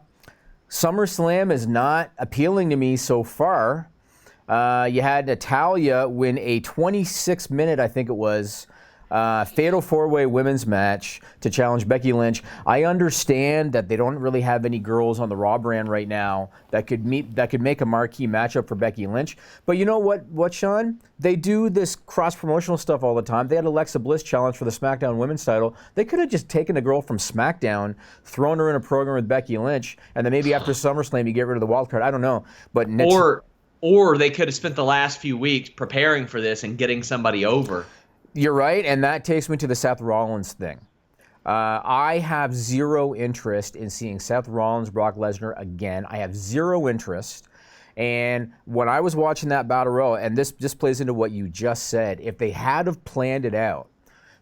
SummerSlam is not appealing to me so far. You had Natalya win a 26-minute, I think it was, fatal four-way women's match to challenge Becky Lynch. I understand that they don't really have any girls on the Raw brand right now that could make a marquee matchup for Becky Lynch. But you know what, Sean? They do this cross-promotional stuff all the time. They had Alexa Bliss challenge for the SmackDown Women's title. They could have just taken a girl from SmackDown, thrown her in a program with Becky Lynch, and then maybe after SummerSlam you get rid of the wild card. I don't know, but
or they could have spent the last few weeks preparing for this and getting somebody over.
You're right, and that takes me to the Seth Rollins thing. I have zero interest in seeing Seth Rollins, Brock Lesnar again. I have zero interest. And when I was watching that Battle Royal, and this just plays into what you just said, if they had have planned it out,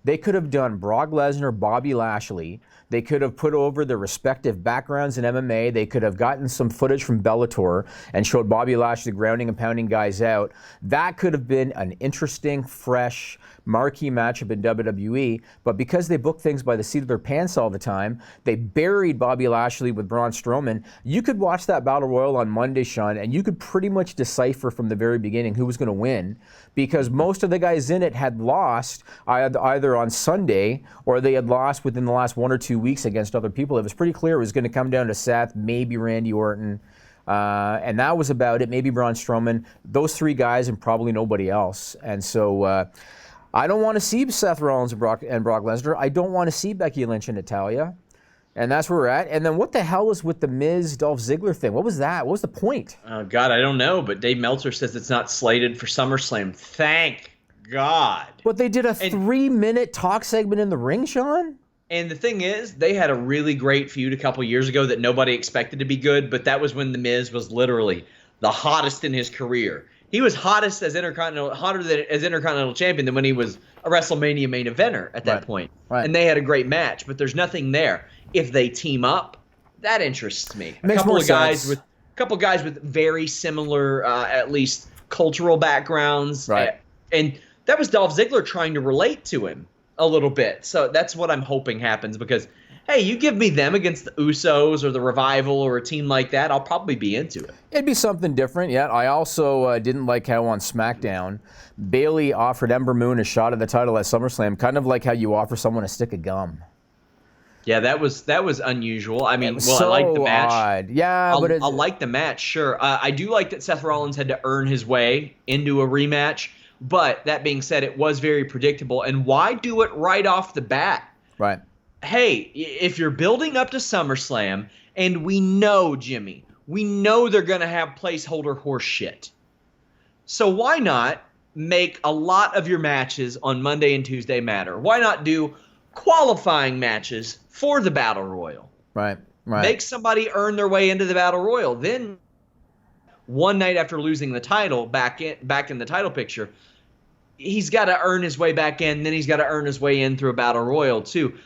they could have done Brock Lesnar, Bobby Lashley. They could have put over their respective backgrounds in MMA. They could have gotten some footage from Bellator and showed Bobby Lashley grounding and pounding guys out. That could have been an interesting, fresh, marquee matchup in WWE, but because they book things by the seat of their pants all the time, they buried Bobby Lashley with Braun Strowman. You could watch that Battle Royal on Monday, Sean, and you could pretty much decipher from the very beginning who was going to win, because most of the guys in it had lost either on Sunday or they had lost within the last 1 or 2 weeks against other people. It was pretty clear it was going to come down to Seth, maybe Randy Orton, and that was about it. Maybe Braun Strowman. Those three guys and probably nobody else. And so I don't want to see Seth Rollins and Brock Lesnar. I don't want to see Becky Lynch and Natalya. And that's where we're at. And then what the hell was with the Miz Dolph Ziggler thing? What was that? What was the point?
Oh, God, I don't know. But Dave Meltzer says it's not slated for SummerSlam. Thank God.
But they did a 3-minute talk segment in the ring, Sean?
And the thing is, they had a really great feud a couple years ago that nobody expected to be good, but that was when The Miz was literally the hottest in his career. He was hottest as Intercontinental Champion than when he was a WrestleMania main eventer at that point. Right. And they had a great match, but there's nothing there. If they team up, that interests me. A couple guys with very similar, at least cultural backgrounds.
Right.
And that was Dolph Ziggler trying to relate to him a little bit. So that's what I'm hoping happens because, hey, you give me them against the Usos or the Revival or a team like that, I'll probably be into it.
It'd be something different, yeah. I also didn't like how on SmackDown, Bayley offered Ember Moon a shot at the title at SummerSlam, kind of like how you offer someone a stick of gum.
Yeah, that was unusual. I mean,
so
I like the match.
Odd. Yeah, but
I like the match, sure. I do like that Seth Rollins had to earn his way into a rematch. But that being said, it was very predictable. And why do it right off the bat?
Right.
Hey, if you're building up to SummerSlam, and we know, Jimmy, we know they're going to have placeholder horse shit. So why not make a lot of your matches on Monday and Tuesday matter? Why not do qualifying matches for the Battle Royal?
Right.
Make somebody earn their way into the Battle Royal. Then one night after losing the title, back in the title picture, he's got to earn his way back in. Then he's got to earn his way in through a Battle Royal too.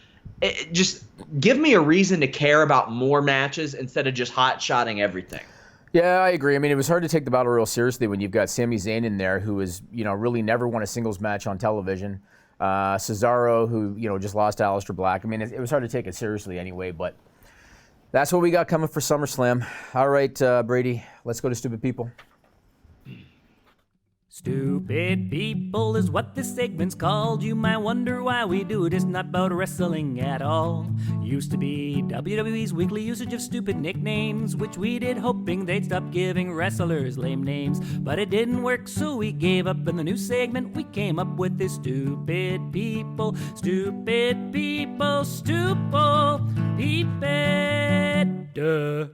Just give me a reason to care about more matches instead of just hot-shotting everything.
Yeah, I agree. I mean, it was hard to take the Battle Royal seriously when you've got Sami Zayn in there, who is, really never won a singles match on television. Cesaro, who, just lost to Aleister Black. I mean, it was hard to take it seriously anyway, but that's what we got coming for SummerSlam. All right, Brady, let's go to Stupid People.
Stupid people is what this segment's called. You might wonder why we do it. It's not about wrestling at all. Used to be WWE's weekly usage of stupid nicknames, which we did hoping they'd stop giving wrestlers lame names. But it didn't work, so we gave up. In the new segment, we came up with this stupid people. Stupid people, stupid people. Duh.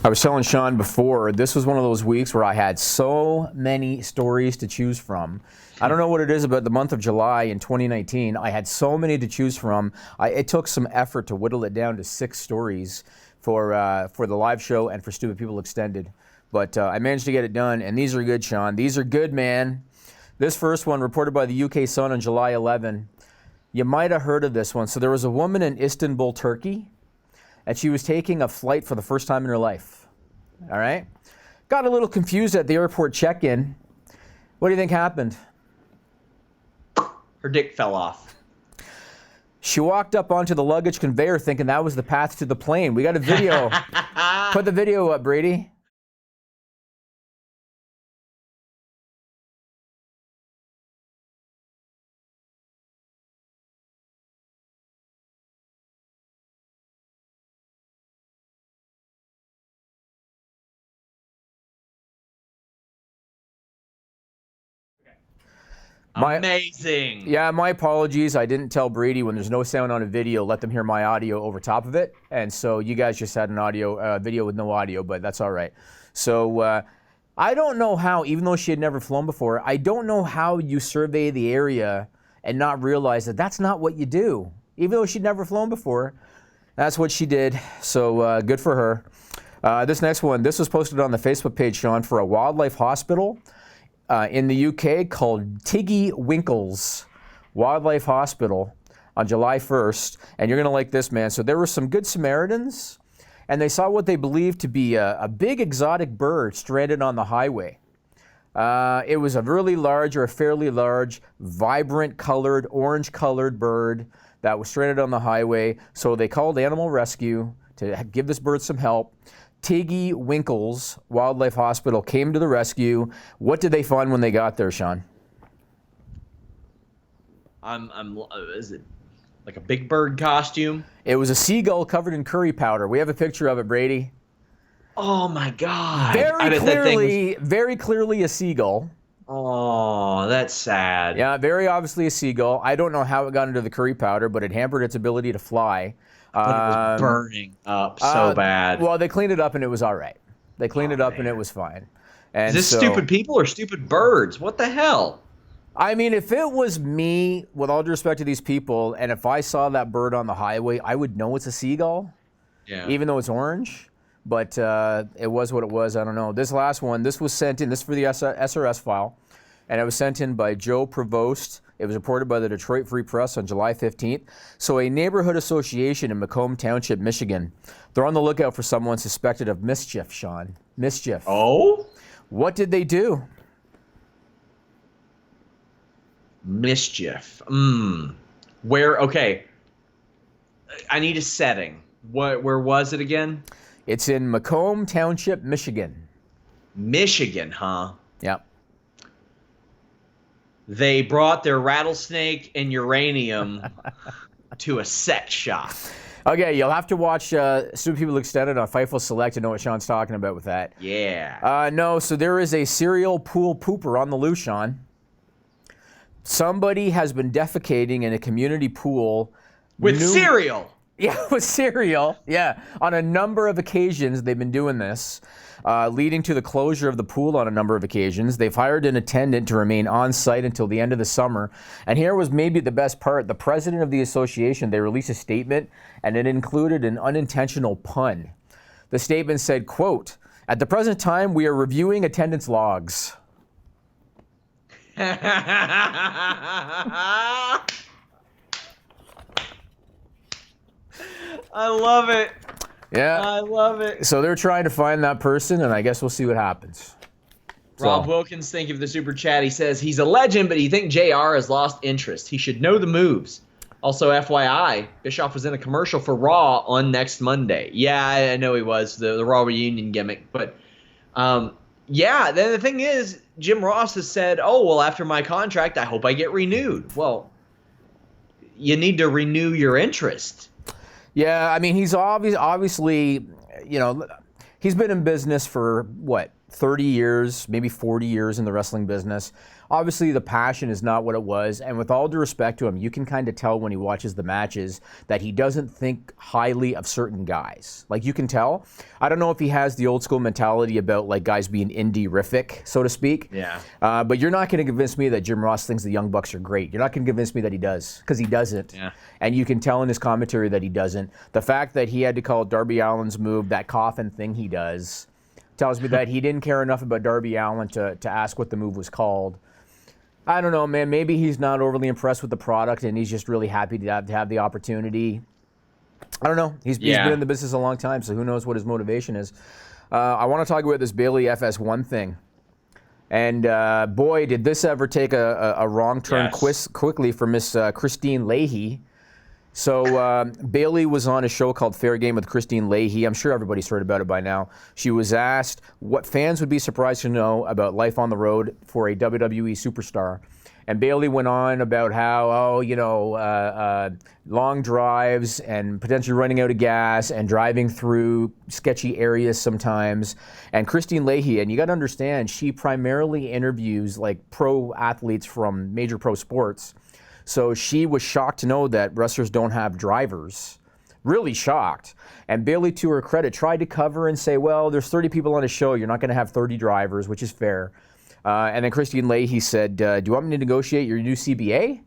I was telling Sean before, this was one of those weeks where I had so many stories to choose from. I don't know what it is about the month of July in 2019. I had so many to choose from. It took some effort to whittle it down to 6 stories for the live show and for Stupid People Extended. But I managed to get it done, and these are good, Sean. These are good, man. This first one, reported by the UK Sun on July 11. You might have heard of this one. So there was a woman in Istanbul, Turkey, and she was taking a flight for the first time in her life. All right? Got a little confused at the airport check-in. What do you think happened?
Her dick fell off.
She walked up onto the luggage conveyor thinking that was the path to the plane. We got a video. Put the video up, Brady.
Amazing.
Yeah, my apologies. I didn't tell Brady when there's no sound on a video, let them hear my audio over top of it. And so you guys just had an video with no audio, but that's all right. So I don't know how, even though she had never flown before, I don't know how you survey the area and not realize that that's not what you do. Even though she'd never flown before, that's what she did. So good for her. This next one, this was posted on the Facebook page, Sean, for a wildlife hospital in the UK called Tiggy Winkles Wildlife Hospital on July 1st. And you're going to like this, man. So there were some good Samaritans, and they saw what they believed to be a big exotic bird stranded on the highway. It was a really large, or a fairly large, vibrant colored, orange colored bird that was stranded on the highway. So they called animal rescue to give this bird some help. Tiggy Winkles Wildlife Hospital came to the rescue. What did they find when they got there, Sean?
Is it like a big bird costume?
It was a seagull covered in curry powder. We have a picture of it, Brady.
Oh my God!
Very clearly a seagull.
Oh, that's sad.
Yeah, very obviously a seagull. I don't know how it got into the curry powder, but it hampered its ability to fly.
But it was burning up so bad.
Well, they cleaned it up and it was all right. They cleaned it up and it was fine. And
Is this stupid people or stupid birds? What the hell?
I mean, if it was me, with all due respect to these people, and if I saw that bird on the highway, I would know it's a seagull, even though it's orange. But it was what it was. I don't know. This last one, this was sent in. This is for the SRS file, and it was sent in by Joe Provost. It was reported by the Detroit Free Press on July 15th. So a neighborhood association in Macomb Township, Michigan, they're on the lookout for someone suspected of mischief, Sean. Mischief.
Oh?
What did they do?
Mischief. Where? Okay. I need a setting. Where was it again?
It's in Macomb Township, Michigan.
Michigan, huh?
Yep.
They brought their rattlesnake and uranium to a sex shop.
Okay, you'll have to watch Stupid People Extended on Fightful Select to know what Sean's talking about with that.
Yeah.
No, so there is a serial pool pooper on the loose, Sean. Somebody has been defecating in a community pool.
With cereal.
Yeah, with cereal. Yeah. On a number of occasions, they've been doing this, leading to the closure of the pool on a number of occasions. They've hired an attendant to remain on site until the end of the summer. And here was maybe the best part. The president of the association, they released a statement, and it included an unintentional pun. The statement said, quote, "At the present time, we are reviewing attendance logs."
I love it.
Yeah.
I love it.
So they're trying to find that person, and I guess we'll see what happens.
Rob Wilkins, thank you for the super chat. He says, he's a legend, but you think JR has lost interest. He should know the moves. Also, FYI, Bischoff was in a commercial for Raw on next Monday. Yeah, I know he was, the Raw reunion gimmick. But, yeah, then the thing is, Jim Ross has said, oh, well, after my contract, I hope I get renewed. Well, you need to renew your interest.
Yeah, I mean, he's obviously, you know, he's been in business for, what, 30 years, maybe 40 years in the wrestling business. Obviously, the passion is not what it was. And with all due respect to him, you can kind of tell when he watches the matches that he doesn't think highly of certain guys. Like, you can tell. I don't know if he has the old school mentality about, like, guys being indie-rific, so to speak.
Yeah.
But you're not going to convince me that Jim Ross thinks the Young Bucks are great. You're not going to convince me that he does, because he doesn't.
Yeah.
And you can tell in his commentary that he doesn't. The fact that he had to call Darby Allin's move that coffin thing he does tells me that he didn't care enough about Darby Allin to ask what the move was called. I don't know, man. Maybe he's not overly impressed with the product and he's just really happy to have the opportunity. I don't know. He's been in the business a long time, so who knows what his motivation is. I want to talk about this Bayley FS1 thing. And boy, did this ever take a wrong turn quickly for Miss Kristine Leahy. So Bayley was on a show called Fair Game with Kristine Leahy. I'm sure everybody's heard about it by now. She was asked what fans would be surprised to know about life on the road for a WWE superstar. And Bayley went on about how, long drives and potentially running out of gas and driving through sketchy areas sometimes. And Kristine Leahy, and you got to understand, she primarily interviews like pro athletes from major pro sports. So she was shocked to know that wrestlers don't have drivers. Really shocked. And Bayley, to her credit, tried to cover and say, well, there's 30 people on a show. You're not going to have 30 drivers, which is fair. And then Kristine Leahy said, do you want me to negotiate your new CBA?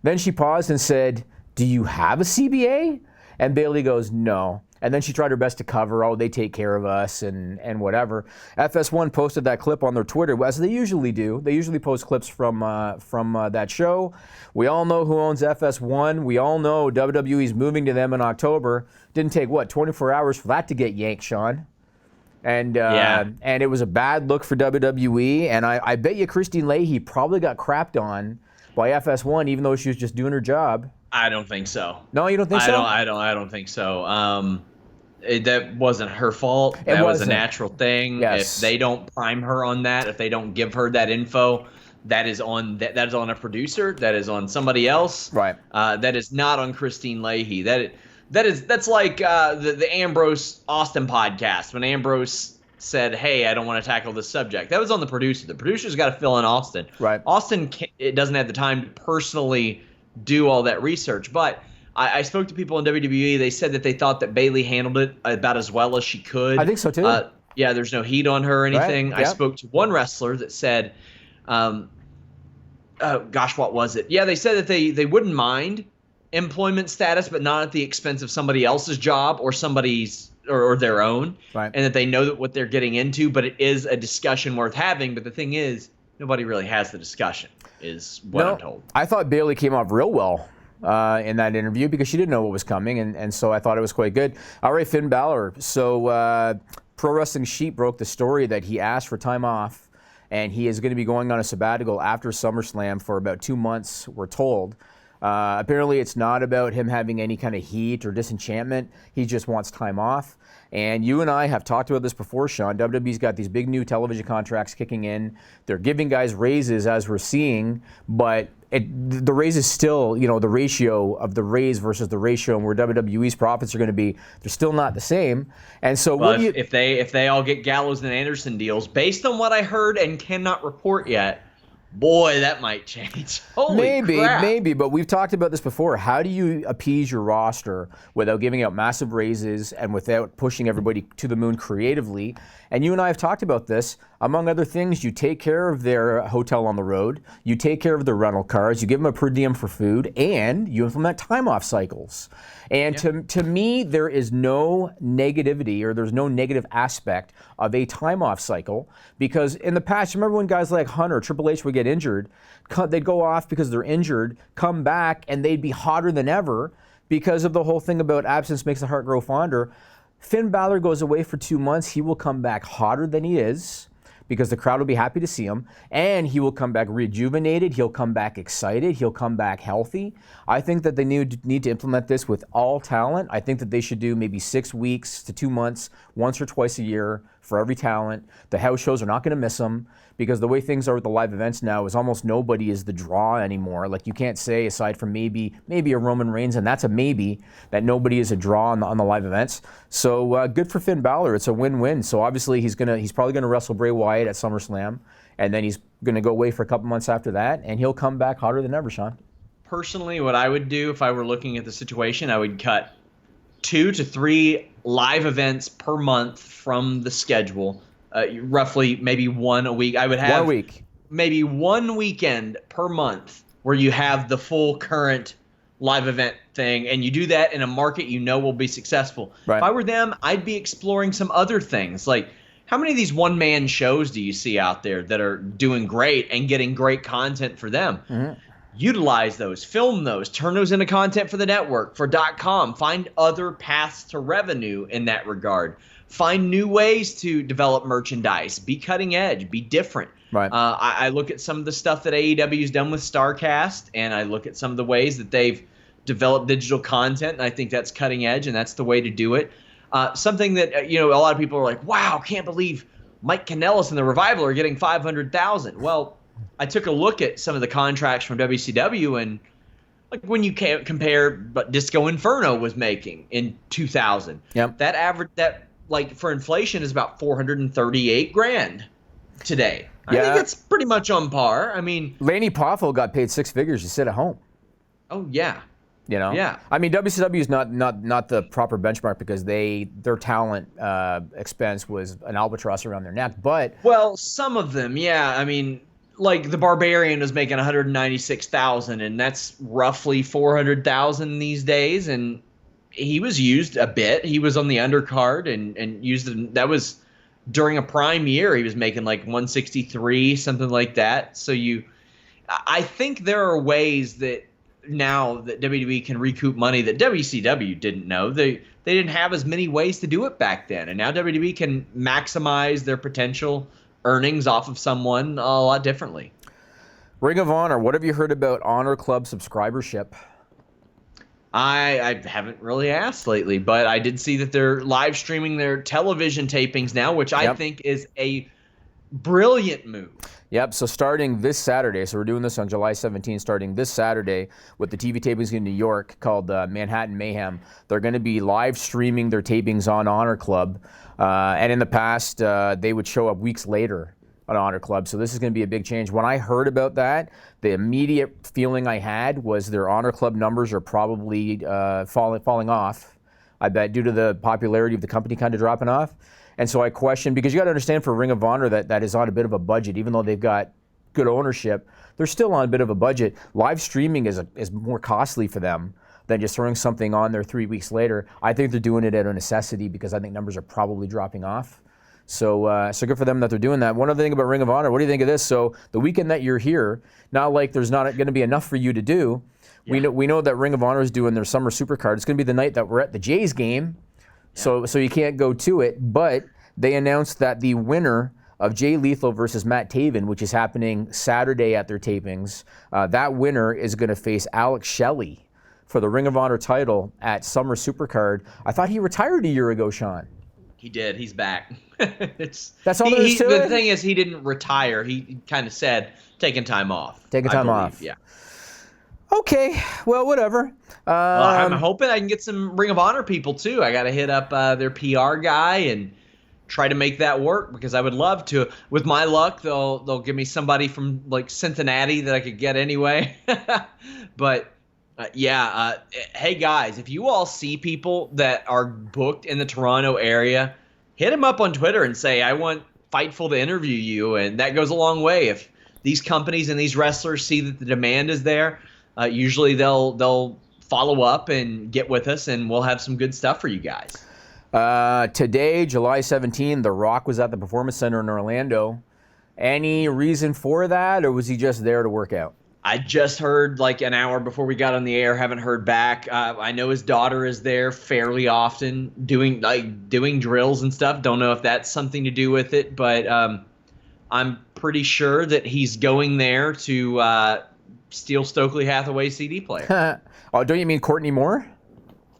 Then she paused and said, do you have a CBA? And Bayley goes, no. And then she tried her best to cover, oh, they take care of us and whatever. FS1 posted that clip on their Twitter, as they usually do. They usually post clips from that show. We all know who owns FS1. We all know WWE's moving to them in October. Didn't take, 24 hours for that to get yanked, Sean. And and it was a bad look for WWE. And I bet you Kristine Leahy probably got crapped on by FS1, even though she was just doing her job.
I don't think so.
No, you don't think so?
I don't think so. That wasn't her fault. That was a natural thing.
Yes.
If they don't prime her on that, if they don't give her that info, that is on a producer. That is on somebody else.
Right.
That is not on Kristine Leahy. That's like the Ambrose Austin podcast when Ambrose said, hey, I don't want to tackle this subject. That was on the producer. The producer's got to fill in Austin.
Right.
Austin it doesn't have the time to personally do all that research. But I spoke to people in WWE. They said that they thought that Bayley handled it about as well as she could.
I think so, too.
Yeah, there's no heat on her or anything.
Right.
I spoke to one wrestler that said, what was it? Yeah, they said that they wouldn't mind employment status, but not at the expense of somebody else's job or somebody's or their own,
right.
And that they know what they're getting into, but it is a discussion worth having. But the thing is, nobody really has the discussion, is what I'm told.
I thought Bayley came off real well in that interview because she didn't know what was coming, and so I thought it was quite good. All right, Finn Balor. So Pro Wrestling Sheet broke the story that he asked for time off, and he is going to be going on a sabbatical after SummerSlam for about 2 months, we're told. Apparently, it's not about him having any kind of heat or disenchantment. He just wants time off. And you and I have talked about this before, Sean. WWE's got these big new television contracts kicking in. They're giving guys raises, as we're seeing, but the raise is still, the ratio of the raise versus the ratio and where WWE's profits are going to be, they're still not the same. And so,
if they all get Gallows and Anderson deals, based on what I heard and cannot report yet, boy, that might change. Holy crap.
Maybe, but we've talked about this before. How do you appease your roster without giving out massive raises and without pushing everybody to the moon creatively? And you and I have talked about this. Among other things, you take care of their hotel on the road, you take care of their rental cars, you give them a per diem for food, and you implement time-off cycles. And to me, there is no negativity or there's no negative aspect of a time-off cycle because in the past, remember when guys like Hunter or Triple H would get injured, they'd go off because they're injured, come back, and they'd be hotter than ever because of the whole thing about absence makes the heart grow fonder. Finn Balor goes away for 2 months. He will come back hotter than he is because the crowd will be happy to see him, and he will come back rejuvenated. He'll come back excited. He'll come back healthy. I think that they need to implement this with all talent. I think that they should do maybe 6 weeks to 2 months, once or twice a year for every talent. The house shows are not going to miss them because the way things are with the live events now is almost nobody is the draw anymore. Like you can't say, aside from maybe a Roman Reigns, and that's a maybe, that nobody is a draw on the live events. So good for Finn Balor. It's a win-win. So obviously he's probably gonna wrestle Bray Wyatt at SummerSlam, and then he's gonna go away for a couple months after that, and he'll come back hotter than ever, Sean.
Personally, what I would do if I were looking at the situation, I would cut 2 to 3 live events per month from the schedule. Roughly maybe one a week. I would have
1 week.
Maybe one weekend per month where you have the full current live event thing, and you do that in a market will be successful.
Right.
If I were them, I'd be exploring some other things. Like, how many of these one-man shows do you see out there that are doing great and getting great content for them? Mm-hmm. Utilize those, film those, turn those into content for the network, for .com. Find other paths to revenue in that regard. Find new ways to develop merchandise. Be cutting edge. Be different.
Right.
I look at some of the stuff that AEW's done with StarCast, and I look at some of the ways that they've developed digital content, and I think that's cutting edge, and that's the way to do it. Something that a lot of people are like, "Wow, can't believe Mike Kanellis and the Revival are getting $500,000." Well, I took a look at some of the contracts from WCW, and like when you compare what Disco Inferno was making in 2000, that average like for inflation is about $438,000 today. I think it's pretty much on par. I mean,
Laney Poffo got paid 6 figures to sit at home.
Oh yeah. Yeah.
I mean, WCW is not the proper benchmark because their talent expense was an albatross around their neck. But
some of them, yeah. I mean, like the Barbarian was making $196,000, and that's roughly $400,000 these days, and he was used a bit. He was on the undercard and used that was during a prime year. He was making like $163, something like that. So I think there are ways that now that WWE can recoup money that WCW didn't know. They didn't have as many ways to do it back then, and now WWE can maximize their potential earnings off of someone a lot differently.
Ring of Honor, what have you heard about Honor Club subscribership?
I haven't really asked lately, but I did see that they're live streaming their television tapings now, which I think is a brilliant move.
Yep, so starting this Saturday, so we're doing this on July 17th, starting this Saturday with the TV tapings in New York called Manhattan Mayhem. They're going to be live streaming their tapings on Honor Club. And in the past, they would show up weeks later on Honor Club. So this is going to be a big change. When I heard about that, the immediate feeling I had was their Honor Club numbers are probably falling off. I bet due to the popularity of the company kind of dropping off. And so I questioned, because you got to understand for Ring of Honor that is on a bit of a budget, even though they've got good ownership, they're still on a bit of a budget. Live streaming is more costly for them than just throwing something on there 3 weeks later. I think they're doing it out of necessity because I think numbers are probably dropping off. So good for them that they're doing that. One other thing about Ring of Honor, what do you think of this? So the weekend that you're here, not like there's not going to be enough for you to do. Yeah. We know that Ring of Honor is doing their summer supercard. It's going to be the night that we're at the Jays game. So you can't go to it, but they announced that the winner of Jay Lethal versus Matt Taven, which is happening Saturday at their tapings, that winner is going to face Alex Shelley for the Ring of Honor title at Summer Supercard. I thought he retired a year ago, Sean.
He did. He's back.
That's all there is to it?
The thing is, he didn't retire. He kind of said, taking time off.
Yeah. Okay, well, whatever.
Well, I'm hoping I can get some Ring of Honor people, too. I got to hit up their PR guy and try to make that work, because I would love to. With my luck, they'll give me somebody from, like, Cincinnati that I could get anyway. But, hey, guys, if you all see people that are booked in the Toronto area, hit them up on Twitter and say, I want Fightful to interview you, and that goes a long way. If these companies and these wrestlers see that the demand is there, usually they'll follow up and get with us, and we'll have some good stuff for you guys.
Today, July 17, The Rock was at the Performance Center in Orlando. Any reason for that, or was he just there to work out?
I just heard like an hour before we got on the air. Haven't heard back. I know his daughter is there fairly often doing drills and stuff. Don't know if that's something to do with it, but I'm pretty sure that he's going there to steal Stokely Hathaway's CD player.
Oh, don't you mean Courtney Moore?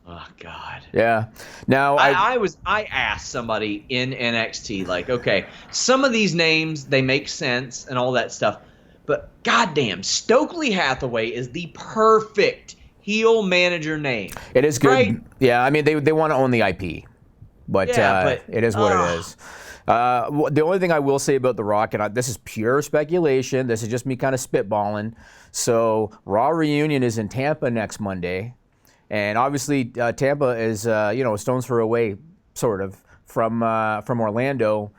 Oh God.
Yeah. Now
I asked somebody in NXT, like, okay, some of these names, they make sense and all that stuff, but goddamn, Stokely Hathaway is the perfect heel manager name.
It is good.
Right?
Yeah, I mean they want to own the IP, but it is what it is. The only thing I will say about The Rock, and this is pure speculation, this is just me kind of spitballing. So Raw Reunion is in Tampa next Monday, and obviously Tampa is a stone's throw away, sort of, from Orlando.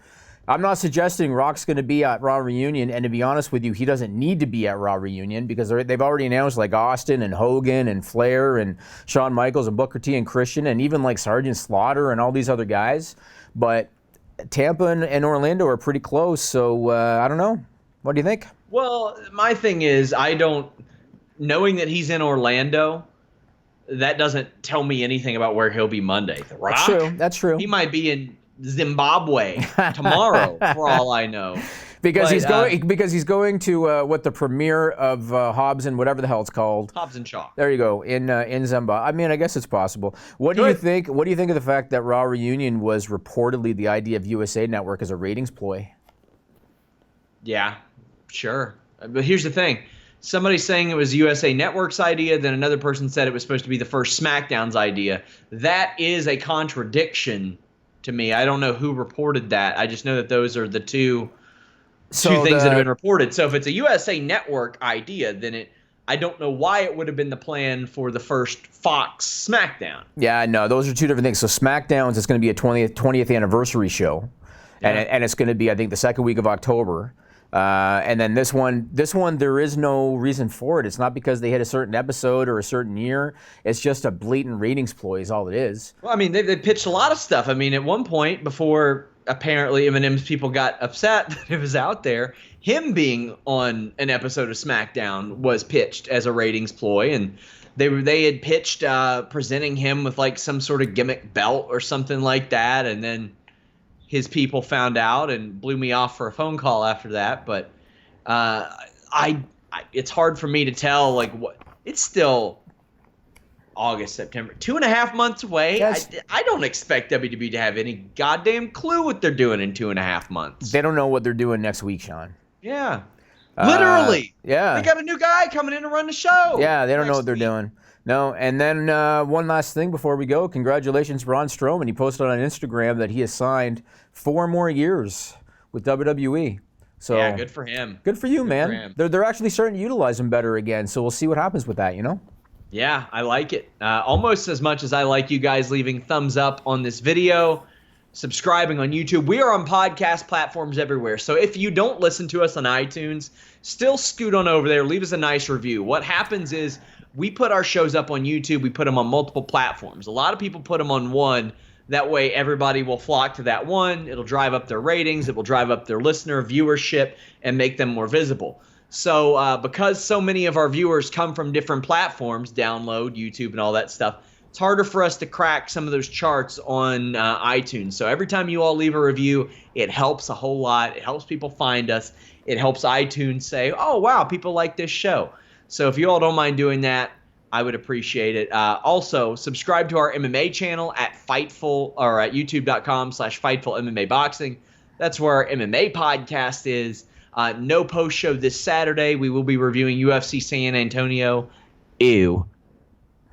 I'm not suggesting Rock's going to be at Raw Reunion, and to be honest with you, he doesn't need to be at Raw Reunion, because they've already announced like Austin and Hogan and Flair and Shawn Michaels and Booker T and Christian and even like Sergeant Slaughter and all these other guys. But Tampa and Orlando are pretty close, so I don't know. What do you think?
Well, my thing is, knowing that he's in Orlando, that doesn't tell me anything about where he'll be Monday. The Rock?
That's true.
He might be in Zimbabwe tomorrow, for all I know.
Because he's going to the premiere of Hobbs and whatever the hell it's called.
Hobbs and Shaw.
There you go, in Zimbabwe. I mean, I guess it's possible. What do you think? What do you think of the fact that Raw Reunion was reportedly the idea of USA Network as a ratings ploy?
Yeah, sure. But here's the thing. Somebody's saying it was USA Network's idea, then another person said it was supposed to be the first SmackDown's idea. That is a contradiction to me. I don't know who reported that. I just know that those are the two things that have been reported. So if it's a USA Network idea, then I don't know why it would have been the plan for the first Fox SmackDown.
Yeah, no, those are two different things. So SmackDown's is going to be a 20th anniversary show, and it's going to be, I think, the second week of October. And then this one, there is no reason for it. It's not because they hit a certain episode or a certain year. It's just a blatant ratings ploy is all it is.
Well, I mean, they pitched a lot of stuff. I mean, at one point, before apparently Eminem's people got upset that it was out there, him being on an episode of SmackDown was pitched as a ratings ploy. And they had pitched presenting him with like some sort of gimmick belt or something like that. And then his people found out and blew me off for a phone call after that. But it's hard for me to tell, like, what it's still August, September, 2.5 months away. Yes. I don't expect WWE to have any goddamn clue what they're doing in 2.5 months.
They don't know what they're doing next week, Sean.
Yeah. Literally.
Yeah.
They got a new guy coming in to run the show.
Yeah, they don't know
next
what they're
week.
doing. No, and then one last thing before we go. Congratulations, Braun Strowman. He posted on Instagram that he has signed 4 more years with WWE. So
Yeah, good for him.
Good for you, man.
for him.
They're actually starting to utilize him better again. So we'll see what happens with that, you know?
Yeah, I like it. Almost as much as I like you guys leaving thumbs up on this video, subscribing on YouTube. We are on podcast platforms everywhere. So if you don't listen to us on iTunes, still scoot on over there. Leave us a nice review. What happens is we put our shows up on YouTube. We put them on multiple platforms. A lot of people put them on one. That way everybody will flock to that one. It'll drive up their ratings. It will drive up their listener viewership and make them more visible. So because so many of our viewers come from different platforms, download, YouTube, and all that stuff, it's harder for us to crack some of those charts on iTunes. So every time you all leave a review, it helps a whole lot. It helps people find us. It helps iTunes say, oh, wow, people like this show. So if you all don't mind doing that, I would appreciate it. Also, subscribe to our MMA channel at Fightful or at youtube.com/Fightful MMA Boxing. That's where our MMA podcast is. No post show this Saturday. We will be reviewing UFC San Antonio.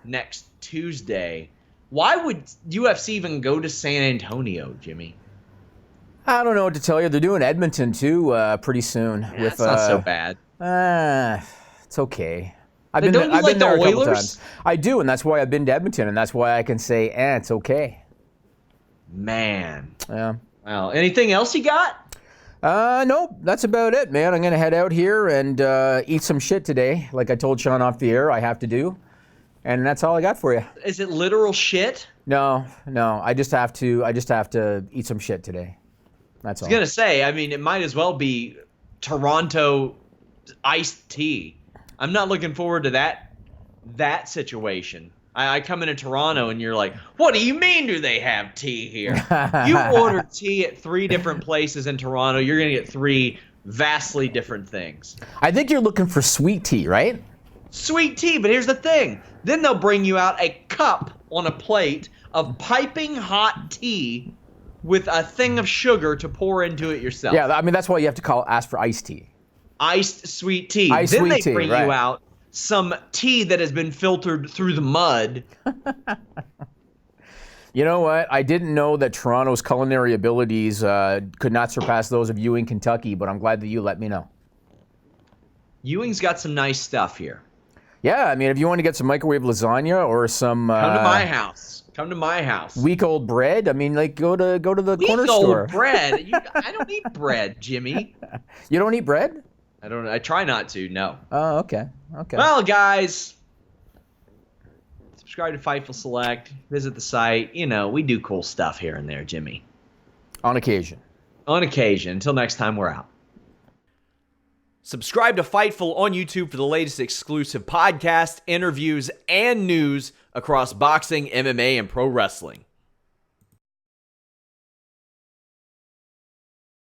Next Tuesday. Why would UFC even go to San Antonio, Jimmy?
I don't know what to tell you. They're doing Edmonton, too, pretty soon.
Yeah, it's not so bad.
It's okay.
Don't you
I've
like
been there
the
a couple
Oilers?
times. I do, and that's why I've been to Edmonton, and that's why I can say, it's okay.
Man.
Yeah.
Well, anything else you got?
Nope, that's about it, man. I'm going to head out here and eat some shit today, like I told Sean off the air I have to do. And that's all I got for you.
Is it literal shit?
No. I just have to eat some shit today. That's all.
I was going to say, I mean, it might as well be Toronto iced tea. I'm not looking forward to that situation. I come into Toronto and you're like, what do you mean do they have tea here? You order tea at 3 different places in Toronto, you're going to get 3 vastly different things.
I think you're looking for sweet tea, right?
Sweet tea, but here's the thing. Then they'll bring you out a cup on a plate of piping hot tea with a thing of sugar to pour into it yourself.
Yeah, I mean, that's why you have to ask for iced tea.
Iced sweet tea.
Iced
then
sweet
they
tea,
bring
right.
you out some tea that has been filtered through the mud.
You know what? I didn't know that Toronto's culinary abilities could not surpass those of Ewing, Kentucky, but I'm glad that you let me know.
Ewing's got some nice stuff here.
Yeah, I mean, if you want to get some microwave lasagna or some
Come to my house. Come to my house.
week-old bread, I mean, like go to the corner store.
Week-old bread. I don't eat bread, Jimmy.
You don't eat bread?
I try not to. No.
Oh, okay.
Well, guys, subscribe to Fightful Select. Visit the site. You know, we do cool stuff here and there, Jimmy.
On occasion.
On occasion. Until next time, we're out. Subscribe to Fightful on YouTube for the latest exclusive podcasts, interviews, and news across boxing, MMA, and pro wrestling.